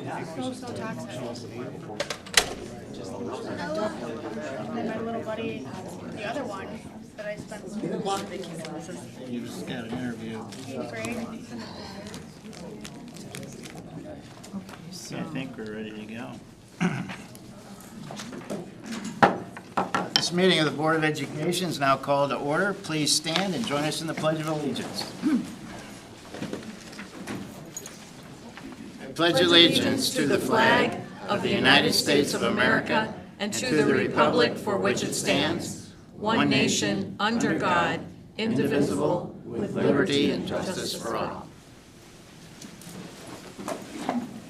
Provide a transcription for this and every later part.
So toxic. And then my little buddy, the other one that I spent You just got an interview. 8th grade. I think we're ready to go. This meeting of the Board of Education is now called to order. Please stand and join us in the Pledge of Allegiance. I pledge allegiance to the flag of the United States of America and to the republic for which it stands, one nation, under God, indivisible, with liberty and justice for all.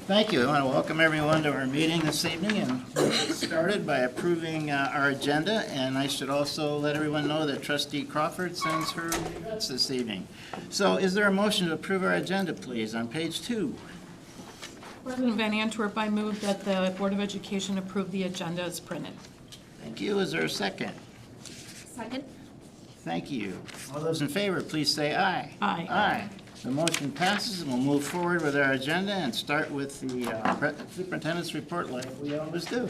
Thank you. I want to welcome everyone to our meeting this evening, and we'll get started by approving our agenda. And I should also let everyone know that Trustee Crawford sends her regrets this evening. So is there a motion to approve our agenda, please, on page 2? President Van Antwerp, I move that the Board of Education approve the agenda as printed. Thank you. Is there a second? Second. Thank you. All those in favor, please say aye. Aye. Aye. The motion passes, and we'll move forward with our agenda and start with the superintendent's report like we always do.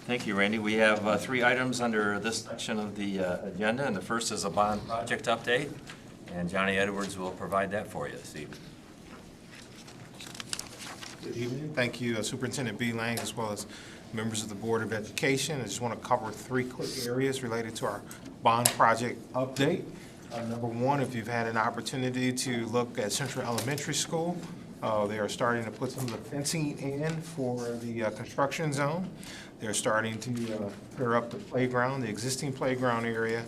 Thank you, Randy. We have 3 items under this section of the agenda, and the first is a bond project update, and Johnny Edwards will provide that for you this evening. Good evening. Thank you, Superintendent B. Lang, as well as members of the Board of Education. I just want to cover 3 quick areas related to our bond project update. Number one, if you've had an opportunity to look at Central Elementary School, they are starting to put some of the fencing in for the construction zone. They're starting to clear up the playground, the existing playground area,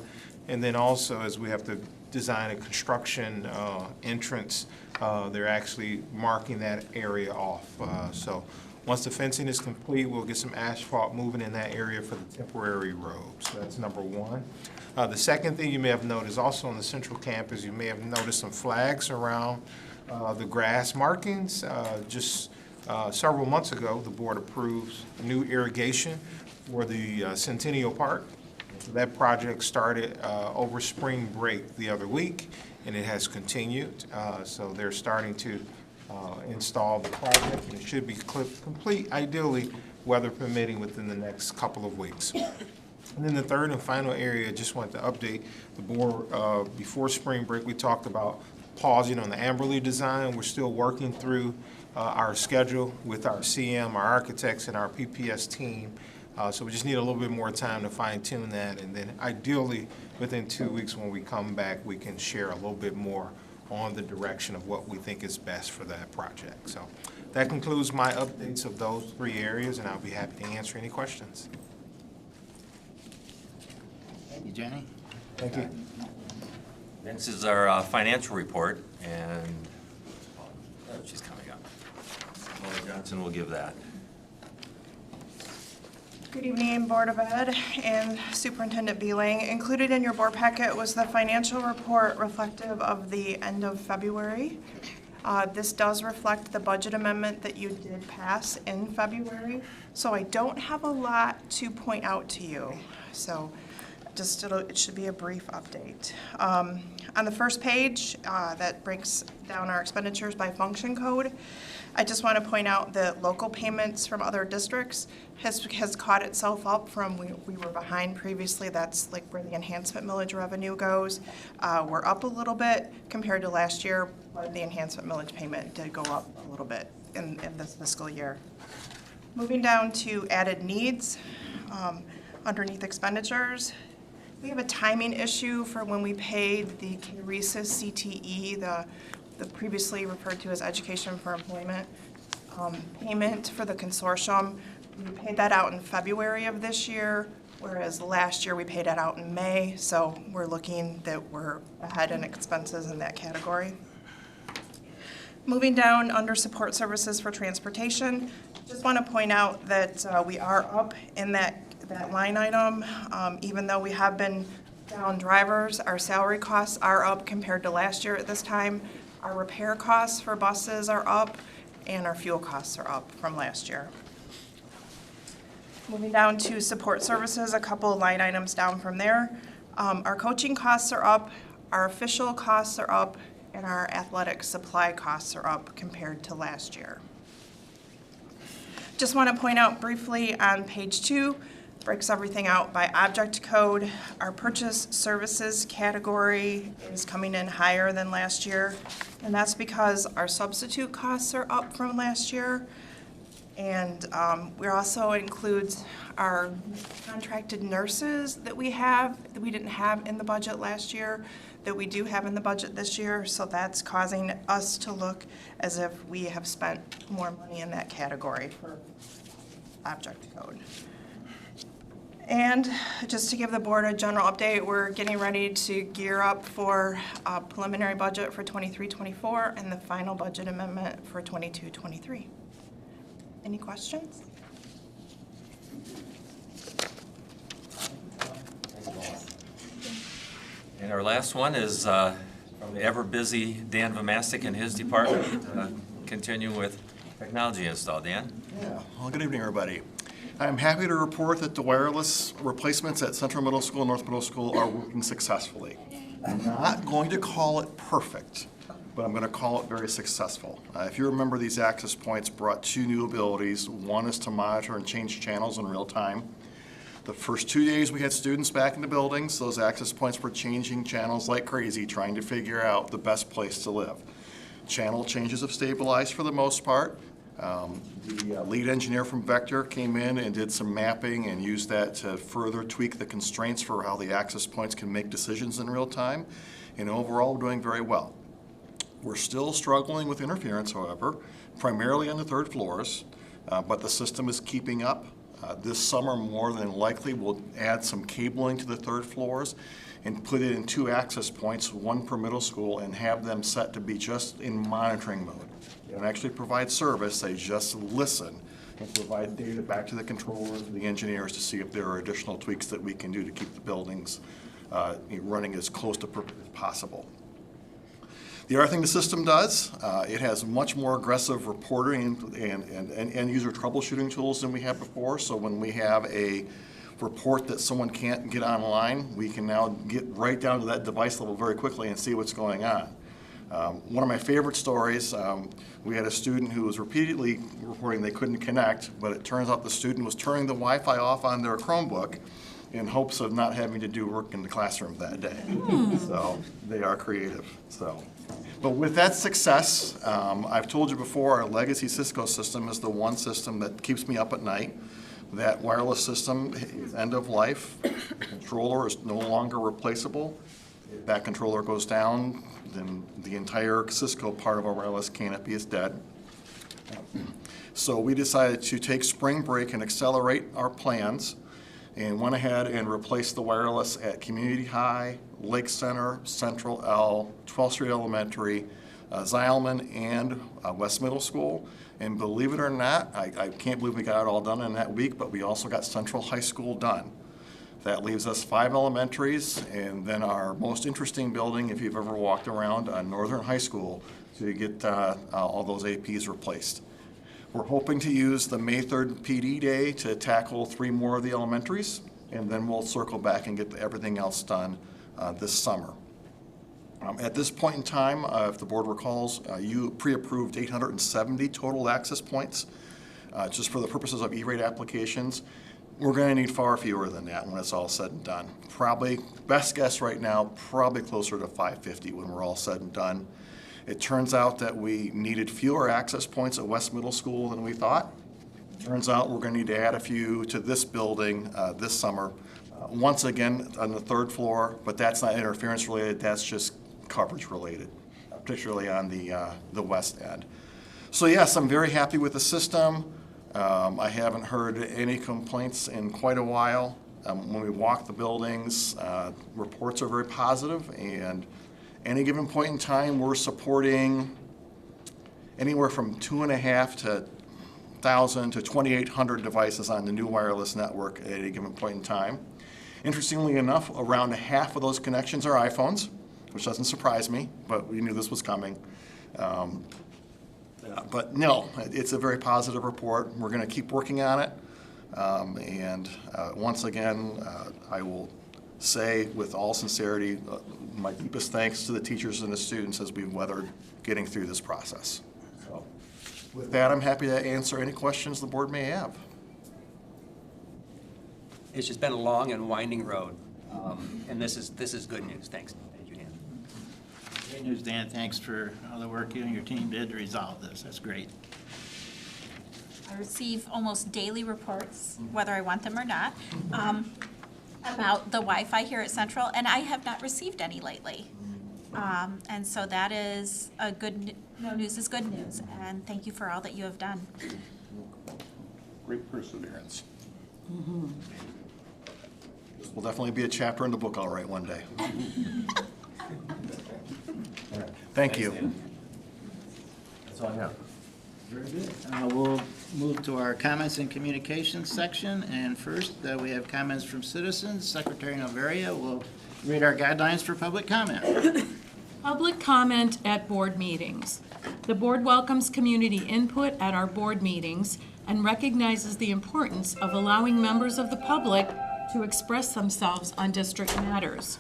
and then also as we have to design a construction entrance, they're actually marking that area off. So once the fencing is complete, we'll get some asphalt moving in that area for the temporary road. So that's number one. The second thing you may have noticed also on the central campus, you may have noticed some flags around the grass markings. Just several months ago, the board approved new irrigation for the Centennial Park. So that project started over spring break the other week, and it has continued. So they're starting to install the project, and it should be complete, ideally, weather permitting, within the next couple of weeks. And then the third and final area, I just wanted to update the board. Before spring break, we talked about pausing on the Amberley design. We're still working through our schedule with our CM, our architects, and our PPS team. So we just need a little bit more time to fine tune that. And then ideally, within 2 weeks when we come back, we can share a little bit more on the direction of what we think is best for that project. So that concludes my updates of those 3 areas, and I'll be happy to answer any questions. Thank you, Jenny. Thank you. Next is our financial report, and she's coming up. Laura Johnson will give that. Good evening, Board of Ed and Superintendent B. Lang. Included in your board packet was the financial report reflective of the end of February. This does reflect the budget amendment that you did pass in February, so I don't have a lot to point out to you. So it should be a brief update. On the first page, that breaks down our expenditures by function code. I just want to point out that local payments from other districts has caught itself up from we were behind previously. That's like where the enhancement millage revenue goes. We're up a little bit compared to last year, but the enhancement millage payment did go up a little bit in this fiscal year. Moving down to added needs, underneath expenditures, we have a timing issue for when we paid the Caresis CTE, the previously referred to as Education for Employment payment for the consortium. We paid that out in February of this year, whereas last year we paid it out in May, so we're looking that we're ahead in expenses in that category. Moving down under support services for transportation, just want to point out that we are up in that line item. Even though we have been down drivers, our salary costs are up compared to last year at this time. Our repair costs for buses are up, and our fuel costs are up from last year. Moving down to support services, a couple of line items down from there. Our coaching costs are up, our official costs are up, and our athletic supply costs are up compared to last year. Just want to point out briefly on page 2, breaks everything out by object code. Our purchase services category is coming in higher than last year, and that's because our substitute costs are up from last year. And we also includes our contracted nurses that we didn't have in the budget last year, that we do have in the budget this year. So that's causing us to look as if we have spent more money in that category for object code. And just to give the board a general update, we're getting ready to gear up for a preliminary budget for 23-24 and the final budget amendment for 22-23. Any questions? And our last one is from the ever-busy Dan Vomastik and his department, continuing with technology install. Dan? Yeah, well, good evening, everybody. I'm happy to report that the wireless replacements at Central Middle School and North Middle School are working successfully. I'm not going to call it perfect, but I'm going to call it very successful. If you remember, these access points brought 2 new abilities. One is to monitor and change channels in real time. The first 2 days we had students back in the buildings, those access points were changing channels like crazy, trying to figure out the best place to live. Channel changes have stabilized for the most part. The lead engineer from Vector came in and did some mapping and used that to further tweak the constraints for how the access points can make decisions in real time. And overall, we're doing very well. We're still struggling with interference, however, primarily on the 3rd floors, but the system is keeping up. This summer, more than likely, we'll add some cabling to the 3rd floors and put it in 2 access points, 1 per middle school, and have them set to be just in monitoring mode. They don't actually provide service, they just listen and provide data back to the controllers and the engineers to see if there are additional tweaks that we can do to keep the buildings running as close to perfect as possible. The other thing the system does, it has much more aggressive reporting and end-user troubleshooting tools than we had before. So when we have a report that someone can't get online, we can now get right down to that device level very quickly and see what's going on. One of my favorite stories, we had a student who was repeatedly reporting they couldn't connect, but it turns out the student was turning the Wi-Fi off on their Chromebook in hopes of not having to do work in the classroom that day. So they are creative. But with that success, I've told you before, our legacy Cisco system is the one system that keeps me up at night. That wireless system is end of life. The controller is no longer replaceable. If that controller goes down, then the entire Cisco part of our wireless canopy is dead. So we decided to take spring break and accelerate our plans and went ahead and replaced the wireless at Community High, Lake Center, Central L, 12th Street Elementary, Zileman, and West Middle School. And believe it or not, I can't believe we got it all done in that week, but we also got Central High School done. That leaves us 5 elementaries, and then our most interesting building, if you've ever walked around, Northern High School, to get all those APs replaced. We're hoping to use the May 3rd PD day to tackle 3 more of the elementaries, and then we'll circle back and get everything else done this summer. At this point in time, if the board recalls, you pre-approved 870 total access points just for the purposes of E-rate applications. We're going to need far fewer than that when it's all said and done. Probably, best guess right now, probably closer to 550 when we're all said and done. It turns out that we needed fewer access points at West Middle School than we thought. Turns out we're going to need to add a few to this building this summer. Once again on the 3rd floor, but that's not interference related, that's just coverage related, particularly on the west end. So yes, I'm very happy with the system. I haven't heard any complaints in quite a while. When we walk the buildings, reports are very positive, and any given point in time, we're supporting anywhere from 2,500 to 2,800 devices on the new wireless network at any given point in time. Interestingly enough, around half of those connections are iPhones, which doesn't surprise me, but we knew this was coming. But no, it's a very positive report. We're going to keep working on it. Once again, I will say with all sincerity, my deepest thanks to the teachers and the students as we've weathered getting through this process. So, With that, I'm happy to answer any questions the board may have. It's just been a long and winding road, and this is good news. Thanks. Thank you, Dan. Great news, Dan. Thanks for all the work you and your team did to resolve this. That's great. I receive almost daily reports, whether I want them or not, about the Wi-Fi here at Central, and I have not received any lately. And so that is no news is good news, and thank you for all that you have done. Great perseverance. This will definitely be a chapter in the book I'll write one day. Thank you. That's all I have. Very good. We'll move to our comments and communications section. And first, we have comments from citizens. Secretary Novaria will read our guidelines for public comment. Public comment at board meetings. The board welcomes community input at our board meetings and recognizes the importance of allowing members of the public to express themselves on district matters.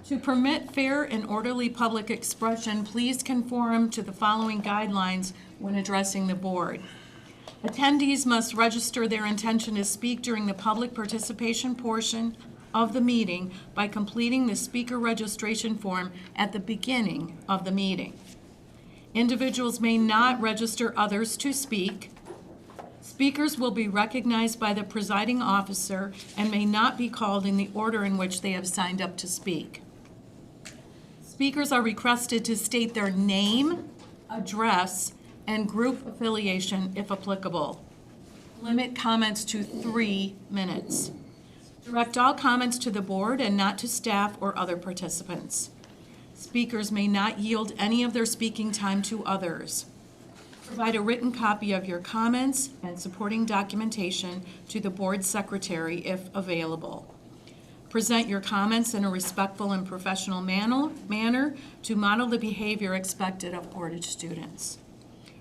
To permit fair and orderly public expression, please conform to the following guidelines when addressing the board. Attendees must register their intention to speak during the public participation portion of the meeting by completing the speaker registration form at the beginning of the meeting. Individuals may not register others to speak. Speakers will be recognized by the presiding officer and may not be called in the order in which they have signed up to speak. Speakers are requested to state their name, address, and group affiliation if applicable. Limit comments to 3 minutes. Direct all comments to the board and not to staff or other participants. Speakers may not yield any of their speaking time to others. Provide a written copy of your comments and supporting documentation to the board secretary if available. Present your comments in a respectful and professional manner to model the behavior expected of Portage students.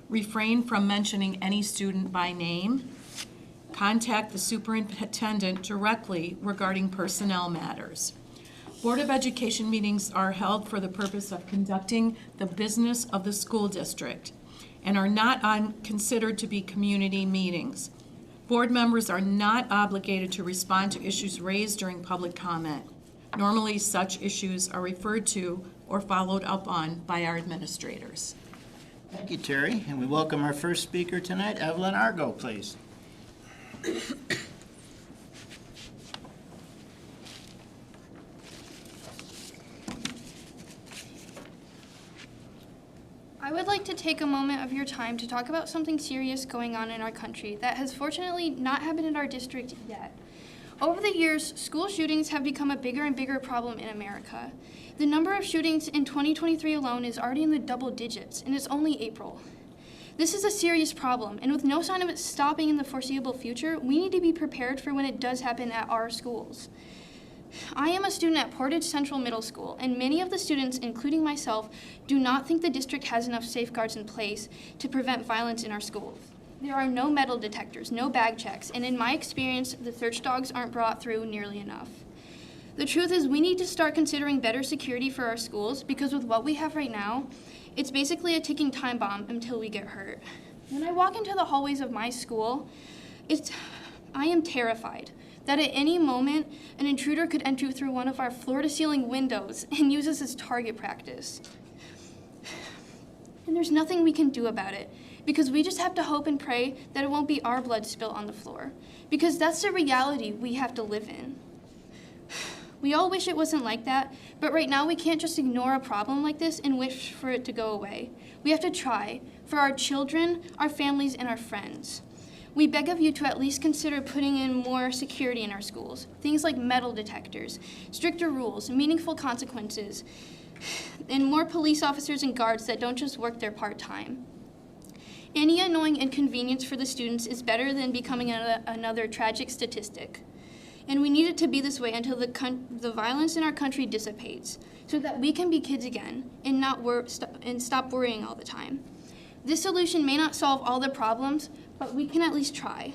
Refrain from mentioning any student by name. Contact the superintendent directly regarding personnel matters. Board of Education meetings are held for the purpose of conducting the business of the school district and are not considered to be community meetings. Board members are not obligated to respond to issues raised during public comment. Normally, such issues are referred to or followed up on by our administrators. Thank you, Terry. And we welcome our first speaker tonight, Evelyn Argo, please. I would like to take a moment of your time to talk about something serious going on in our country that has fortunately not happened in our district yet. Over the years, school shootings have become a bigger and bigger problem in America. The number of shootings in 2023 alone is already in the double digits, and it's only April. This is a serious problem, and with no sign of it stopping in the foreseeable future, we need to be prepared for when it does happen at our schools. I am a student at Portage Central Middle School, and many of the students, including myself, do not think the district has enough safeguards in place to prevent violence in our schools. There are no metal detectors, no bag checks, and in my experience, the search dogs aren't brought through nearly enough. The truth is we need to start considering better security for our schools because with what we have right now, it's basically a ticking time bomb until we get hurt. When I walk into the hallways of my school, I am terrified that at any moment, an intruder could enter through one of our floor-to-ceiling windows and use us as target practice. And there's nothing we can do about it, because we just have to hope and pray that it won't be our blood spilt on the floor, because that's the reality we have to live in. We all wish it wasn't like that, but right now we can't just ignore a problem like this and wish for it to go away. We have to try, for our children, our families, and our friends. We beg of you to at least consider putting in more security in our schools. Things like metal detectors, stricter rules, meaningful consequences, and more police officers and guards that don't just work their part-time. Any annoying inconvenience for the students is better than becoming another tragic statistic. And we need it to be this way until the violence in our country dissipates, so that we can be kids again and stop worrying all the time. This solution may not solve all the problems, but we can at least try.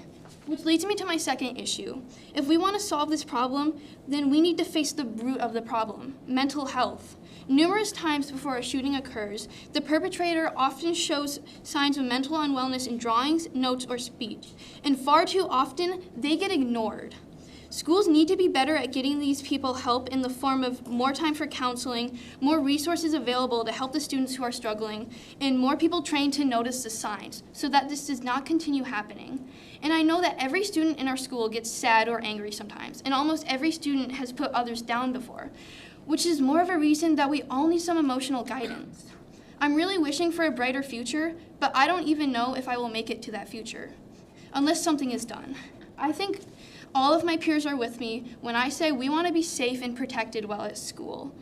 Which leads me to my second issue. If we want to solve this problem, then we need to face the root of the problem, mental health. Numerous times before a shooting occurs, the perpetrator often shows signs of mental unwellness in drawings, notes, or speech, and far too often, they get ignored. Schools need to be better at getting these people help in the form of more time for counseling, more resources available to help the students who are struggling, and more people trained to notice the signs so that this does not continue happening. And I know that every student in our school gets sad or angry sometimes, and almost every student has put others down before, which is more of a reason that we all need some emotional guidance. I'm really wishing for a brighter future, but I don't even know if I will make it to that future, unless something is done. I think all of my peers are with me when I say we want to be safe and protected while at school.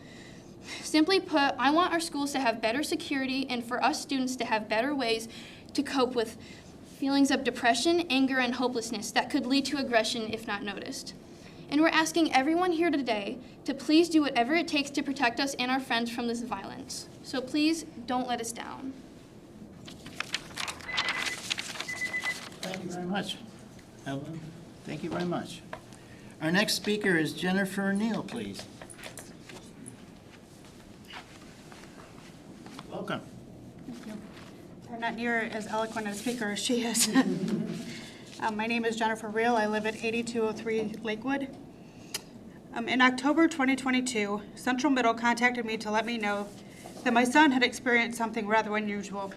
Simply put, I want our schools to have better security and for us students to have better ways to cope with feelings of depression, anger, and hopelessness that could lead to aggression if not noticed. And we're asking everyone here today to please do whatever it takes to protect us and our friends from this violence. So please don't let us down. Thank you very much, Evelyn. Thank you very much. Our next speaker is Jennifer Neal, please. Welcome. I'm not near as eloquent a speaker as she is. My name is Jennifer Neal. I live at 8203 Lakewood. In October 2022, Central Middle contacted me to let me know that my son had experienced something rather unusual.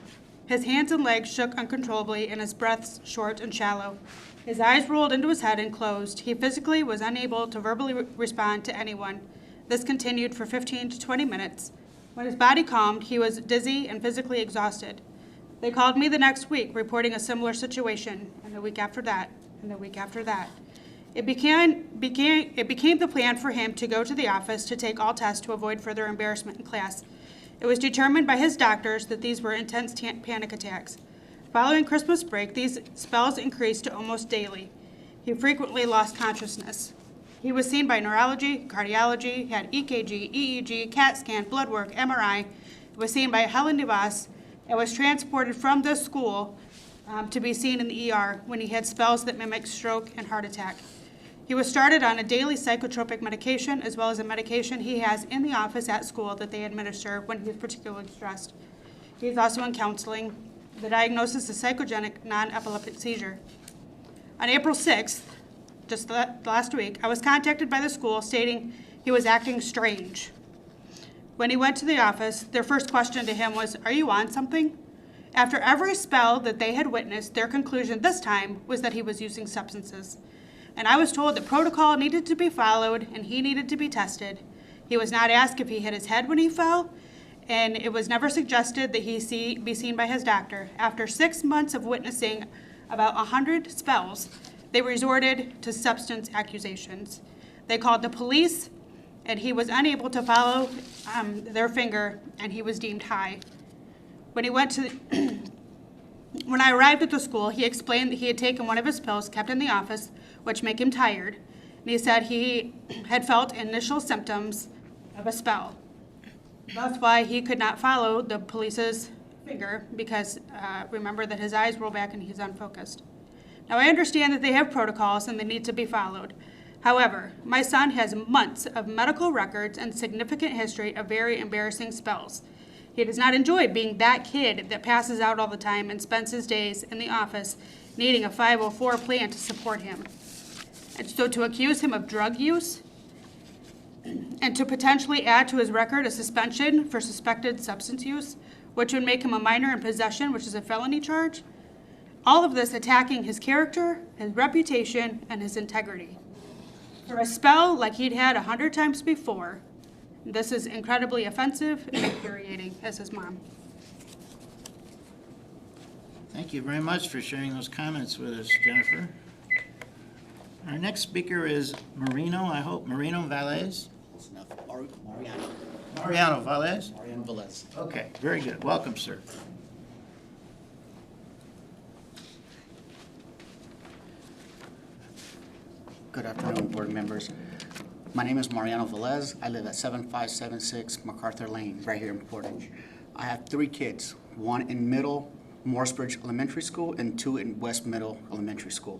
His hands and legs shook uncontrollably and his breaths short and shallow. His eyes rolled into his head and closed. He physically was unable to verbally respond to anyone. This continued for 15 to 20 minutes. When his body calmed, he was dizzy and physically exhausted. They called me the next week, reporting a similar situation, and the week after that, and the week after that. It became the plan for him to go to the office to take all tests to avoid further embarrassment in class. It was determined by his doctors that these were intense panic attacks. Following Christmas break, these spells increased to almost daily. He frequently lost consciousness. He was seen by neurology, cardiology, had EKG, EEG, CAT scan, blood work, MRI, was seen by Helen DeVos, and was transported from the school to be seen in the ER when he had spells that mimicked stroke and heart attack. He was started on a daily psychotropic medication as well as a medication he has in the office at school that they administer when he is particularly stressed. He is also in counseling. The diagnosis is psychogenic non-epileptic seizure. On April 6th, just last week, I was contacted by the school stating he was acting strange. When he went to the office, their first question to him was, "Are you on something?" After every spell that they had witnessed, their conclusion this time was that he was using substances. And I was told that protocol needed to be followed and he needed to be tested. He was not asked if he hit his head when he fell, and it was never suggested that he be seen by his doctor. After 6 months of witnessing about 100 spells, they resorted to substance accusations. They called the police, and he was unable to follow their finger, and he was deemed high. When I arrived at the school, he explained that he had taken one of his pills kept in the office, which make him tired, and he said he had felt initial symptoms of a spell. That's why he could not follow the police's finger, because remember that his eyes roll back and he's unfocused. Now, I understand that they have protocols and they need to be followed. However, my son has months of medical records and significant history of very embarrassing spells. He does not enjoy being that kid that passes out all the time and spends his days in the office needing a 504 plan to support him. And so to accuse him of drug use and to potentially add to his record a suspension for suspected substance use, which would make him a minor in possession, which is a felony charge, all of this attacking his character, his reputation, and his integrity. For a spell like he'd had 100 times before, this is incredibly offensive and infuriating as his mom. Thank you very much for sharing those comments with us, Jennifer. Our next speaker is Marino Valles. Mariano Valles? Mariano Velez. Okay, very good. Welcome, sir. Good afternoon, board members. My name is Mariano Velez. I live at 7576 MacArthur Lane, right here in Portage. I have 3 kids, 1 in Middle Morrisbridge Elementary School and 2 in West Middle Elementary School.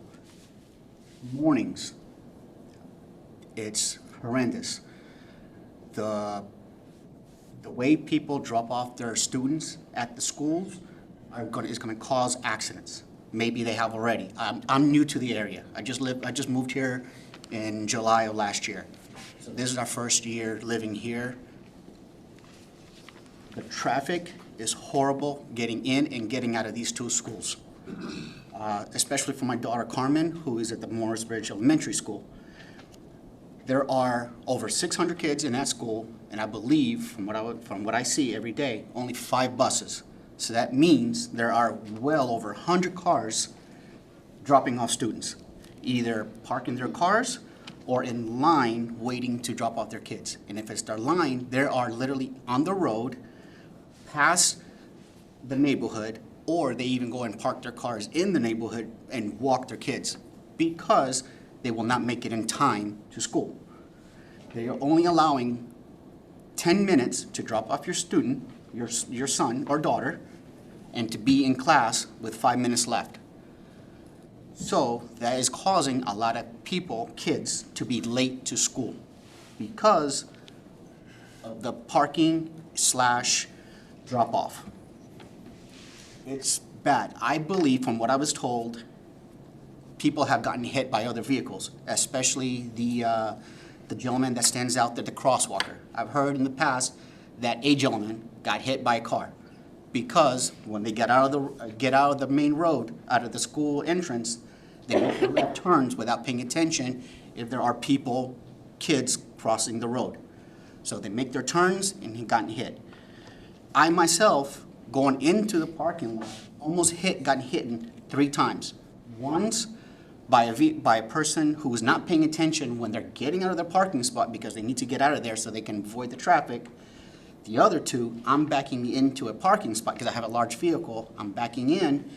Mornings, it's horrendous. The way people drop off their students at the schools is gonna cause accidents. Maybe they have already. I'm new to the area. I just moved here in July of last year. So this is our first year living here. The traffic is horrible getting in and getting out of these two schools. Especially for my daughter Carmen, who is at the Morris Bridge Elementary School. There are over 600 kids in that school, and I believe, from what I see every day, only 5 buses. So that means there are well over 100 cars dropping off students, either parking their cars or in line waiting to drop off their kids. And if it's their line, they are literally on the road, past the neighborhood, or they even go and park their cars in the neighborhood and walk their kids because they will not make it in time to school. They are only allowing 10 minutes to drop off your student, your son or daughter, and to be in class with 5 minutes left. So that is causing a lot of kids, to be late to school because of the parking / drop off. It's bad. I believe, from what I was told, people have gotten hit by other vehicles, especially the gentleman that stands out there, the crosswalker. I've heard in the past that a gentleman got hit by a car because when they get out of the main road, out of the school entrance, they make the left turns without paying attention if there are kids crossing the road. So they make their turns and he got hit. I myself, going into the parking lot, almost got hit 3 times. Once by a person who was not paying attention when they're getting out of their parking spot because they need to get out of there so they can avoid the traffic. The other 2, I'm backing into a parking spot because I have a large vehicle. I'm backing in.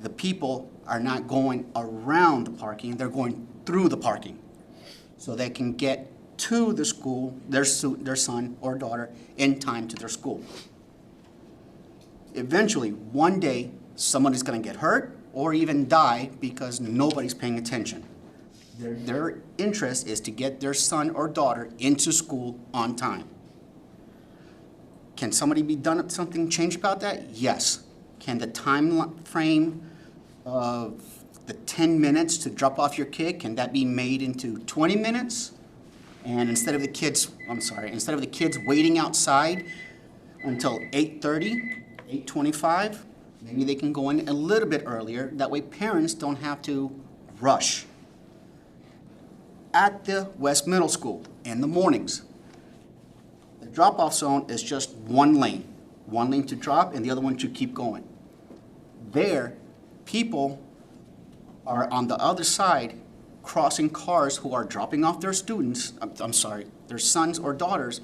The people are not going around the parking, they're going through the parking so they can get to the school, their son or daughter, in time to their school. Eventually, one day, someone is going to get hurt or even die because nobody's paying attention. Their interest is to get their son or daughter into school on time. Can something change about that? Yes. Can the time frame of the 10 minutes to drop off your kid, can that be made into 20 minutes? And instead of the kids waiting outside until 8:30, 8:25, maybe they can go in a little bit earlier. That way parents don't have to rush. At the West Middle School in the mornings, the drop-off zone is just one lane to drop and the other one to keep going. There, people are on the other side crossing cars who are dropping off their students, their sons or daughters,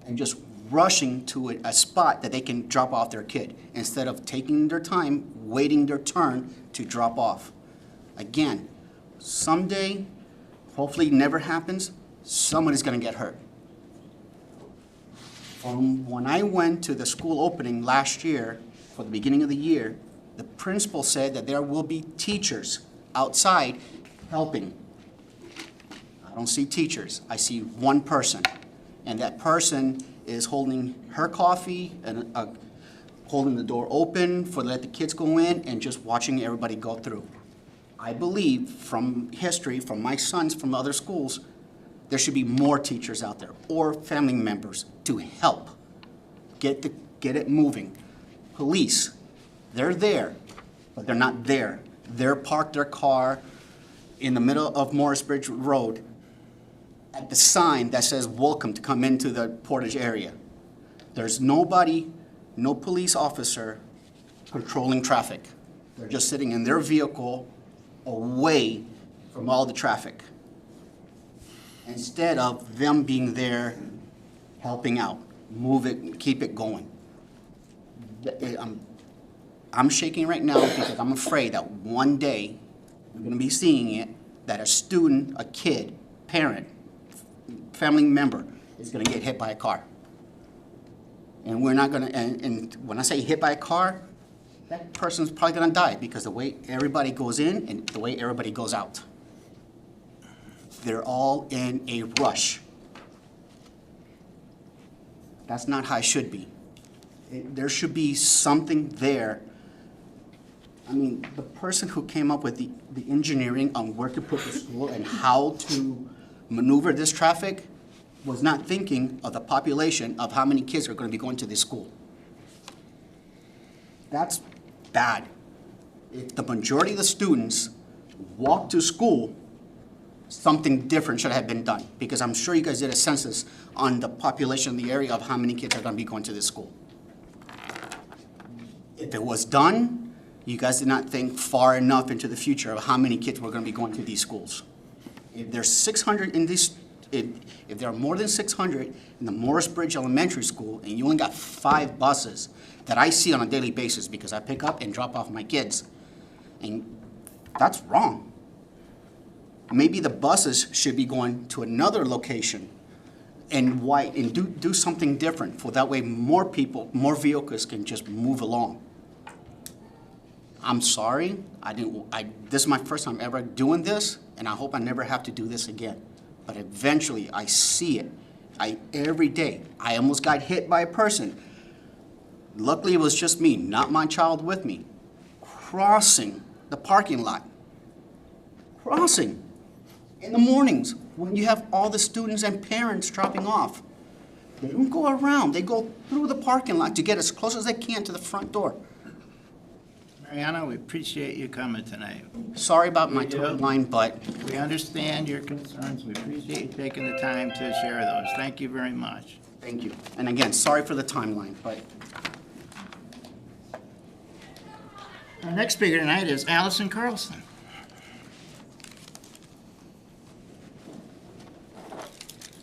and just rushing to a spot that they can drop off their kid instead of taking their time, waiting their turn to drop off. Again, someday, hopefully it never happens, someone is going to get hurt. When I went to the school opening last year, for the beginning of the year, the principal said that there will be teachers outside helping. I don't see teachers. I see one person, and that person is holding her coffee and holding the door open for let the kids go in and just watching everybody go through. I believe from history, from my sons from other schools, there should be more teachers out there or family members to help get it moving. Police, they're there, but they're not there. They're parked their car in the middle of Morris Bridge Road at the sign that says welcome to come into the Portage area. There's nobody, no police officer controlling traffic. They're just sitting in their vehicle away from all the traffic, instead of them being there helping out, move it, keep it going. I'm shaking right now because I'm afraid that one day we're going to be seeing it, that a student, a kid, parent, family member is going to get hit by a car. And we're not going to, and when I say hit by a car, that person's probably going to die because the way everybody goes in and the way everybody goes out. They're all in a rush. That's not how it should be. There should be something there. I mean, the person who came up with the engineering on where to put the school and how to maneuver this traffic was not thinking of the population of how many kids are going to be going to this school. That's bad. If the majority of the students walk to school, something different should have been done, because I'm sure you guys did a census on the population in the area of how many kids are going to be going to this school. If it was done, you guys did not think far enough into the future of how many kids were going to be going to these schools. If there's 600 in this, if there are more than 600 in the Morris Bridge Elementary School, and you only got 5 buses that I see on a daily basis because I pick up and drop off my kids, and that's wrong. Maybe the buses should be going to another location and do something different, for that way more people, more vehicles can just move along. I'm sorry, this is my first time ever doing this, and I hope I never have to do this again. But eventually, I see it. Every day, I almost got hit by a person. Luckily, it was just me, not my child with me, crossing the parking lot. Crossing. In the mornings, when you have all the students and parents dropping off. They don't go around. They go through the parking lot to get as close as they can to the front door. Mariana, we appreciate you coming tonight. Sorry about my We do. timeline, but We understand your concerns. We appreciate you taking the time to share those. Thank you very much. thank you. And again, sorry for the timeline, but Our next speaker tonight is Allison Carlson.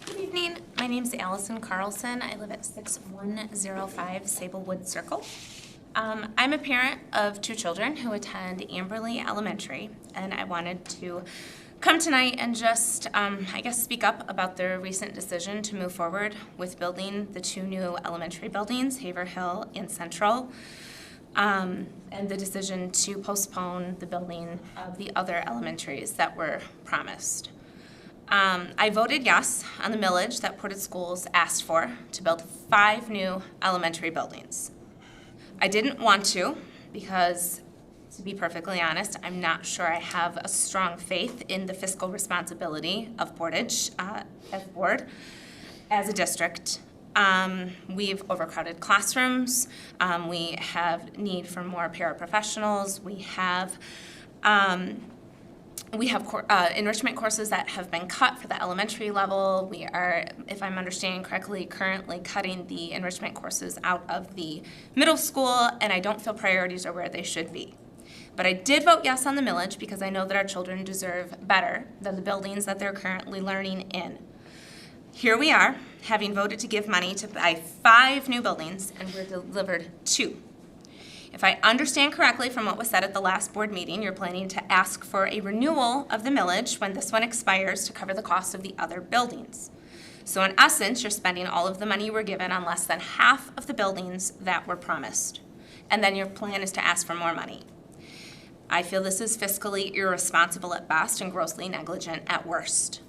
Good evening. My name is Allison Carlson. I live at 6105 Sablewood Circle. I'm a parent of 2 children who attend Amberley Elementary, and I wanted to come tonight and just, speak up about their recent decision to move forward with building the 2 new elementary buildings, Haverhill and Central, and the decision to postpone the building of the other elementaries that were promised. I voted yes on the millage that Portage Schools asked for to build 5 new elementary buildings. I didn't want to because, to be perfectly honest, I'm not sure I have a strong faith in the fiscal responsibility of Portage as a board, as a district. We've overcrowded classrooms. We have need for more paraprofessionals. We have enrichment courses that have been cut for the elementary level. We are, if I'm understanding correctly, currently cutting the enrichment courses out of the middle school, and I don't feel priorities are where they should be. But I did vote yes on the millage because I know that our children deserve better than the buildings that they're currently learning in. Here we are, having voted to give money to buy 5 new buildings, and we're delivered 2. If I understand correctly from what was said at the last board meeting, you're planning to ask for a renewal of the millage when this one expires to cover the cost of the other buildings. So in essence, you're spending all of the money you were given on less than half of the buildings that were promised. And then your plan is to ask for more money. I feel this is fiscally irresponsible at best and grossly negligent at worst.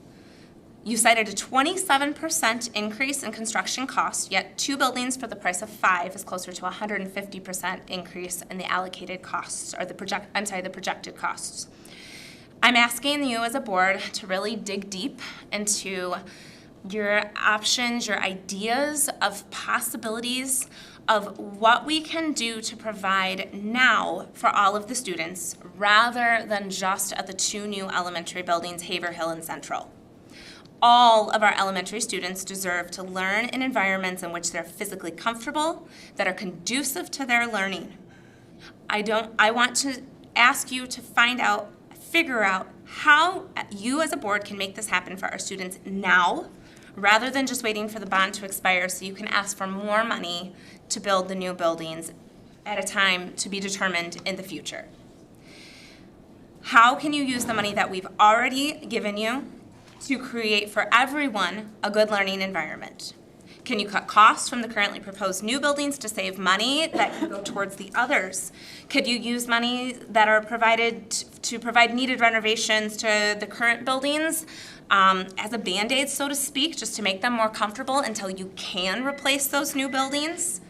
You cited a 27% increase in construction costs, yet 2 buildings for the price of 5 is closer to a 150% increase in the allocated costs, or the projected costs. I'm asking you as a board to really dig deep into your options, your ideas of possibilities of what we can do to provide now for all of the students, rather than just at the 2 new elementary buildings, Haverhill and Central. All of our elementary students deserve to learn in environments in which they're physically comfortable, that are conducive to their learning. I want to ask you to figure out how you as a board can make this happen for our students now, rather than just waiting for the bond to expire so you can ask for more money to build the new buildings at a time to be determined in the future. How can you use the money that we've already given you to create for everyone a good learning environment? Can you cut costs from the currently proposed new buildings to save money that can go towards the others? Could you use money that are provided to provide needed renovations to the current buildings as a Band-Aid, so to speak, just to make them more comfortable until you can replace those new buildings?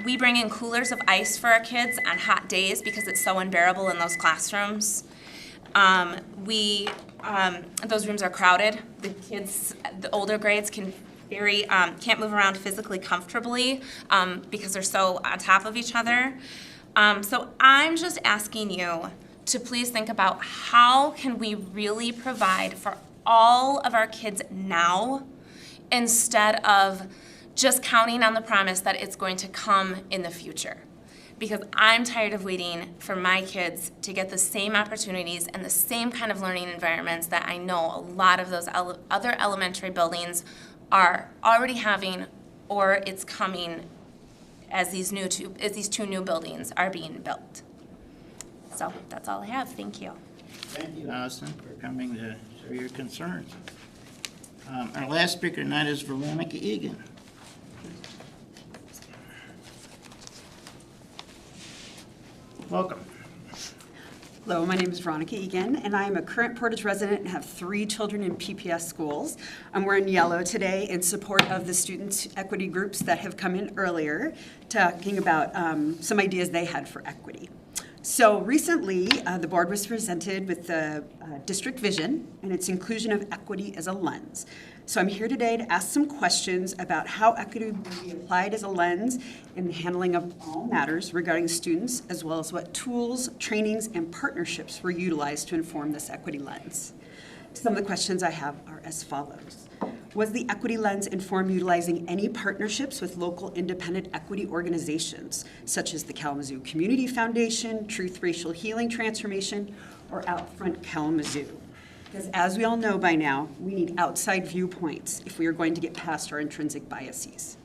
We bring in coolers of ice for our kids on hot days because it's so unbearable in those classrooms. Those rooms are crowded. The kids, the older grades can't move around physically comfortably because they're so on top of each other. So I'm just asking you to please think about how can we really provide for all of our kids now instead of just counting on the promise that it's going to come in the future. Because I'm tired of waiting for my kids to get the same opportunities and the same kind of learning environments that I know a lot of those other elementary buildings are already having, or it's coming as these two new buildings are being built. So that's all I have. Thank you. Thank you, Allison, for coming to share your concerns. Our last speaker tonight is Veronica Egan. Welcome. Hello, my name is Veronica Egan, and I am a current Portage resident and have 3 children in PPS schools. I'm wearing yellow today in support of the student equity groups that have come in earlier, talking about some ideas they had for equity. So recently, the board was presented with the district vision and its inclusion of equity as a lens. So I'm here today to ask some questions about how equity will be applied as a lens in the handling of all matters regarding students, as well as what tools, trainings, and partnerships were utilized to inform this equity lens. Some of the questions I have are as follows. Was the equity lens informed utilizing any partnerships with local independent equity organizations, such as the Kalamazoo Community Foundation, Truth Racial Healing Transformation, or Outfront Kalamazoo? Because as we all know by now, we need outside viewpoints if we are going to get past our intrinsic biases.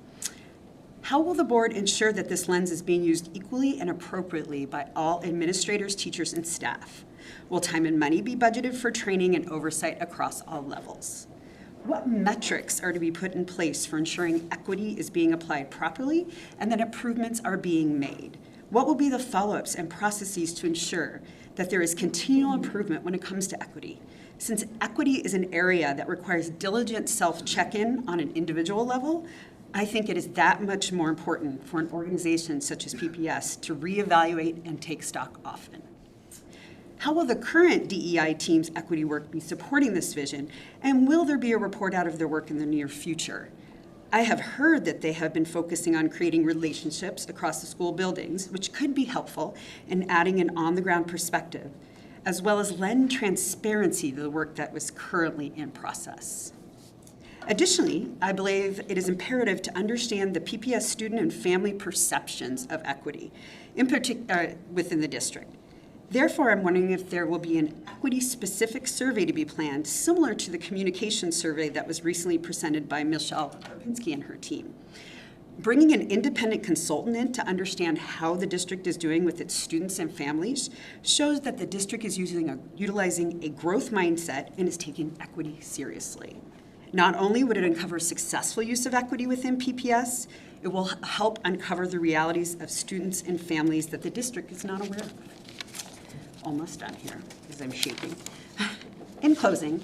How will the board ensure that this lens is being used equally and appropriately by all administrators, teachers, and staff? Will time and money be budgeted for training and oversight across all levels? What metrics are to be put in place for ensuring equity is being applied properly and that improvements are being made? What will be the follow-ups and processes to ensure that there is continual improvement when it comes to equity? Since equity is an area that requires diligent self-check-in on an individual level, I think it is that much more important for an organization such as PPS to reevaluate and take stock often. How will the current DEI team's equity work be supporting this vision, and will there be a report out of their work in the near future? I have heard that they have been focusing on creating relationships across the school buildings, which could be helpful in adding an on-the-ground perspective, as well as lend transparency to the work that was currently in process. Additionally, I believe it is imperative to understand the PPS student and family perceptions of equity, in particular within the district. Therefore, I'm wondering if there will be an equity-specific survey to be planned, similar to the communication survey that was recently presented by Michelle Karpinski and her team. Bringing an independent consultant in to understand how the district is doing with its students and families shows that the district is utilizing a growth mindset and is taking equity seriously. Not only would it uncover successful use of equity within PPS, it will help uncover the realities of students and families that the district is not aware of. Almost done here, because I'm shaking. In closing,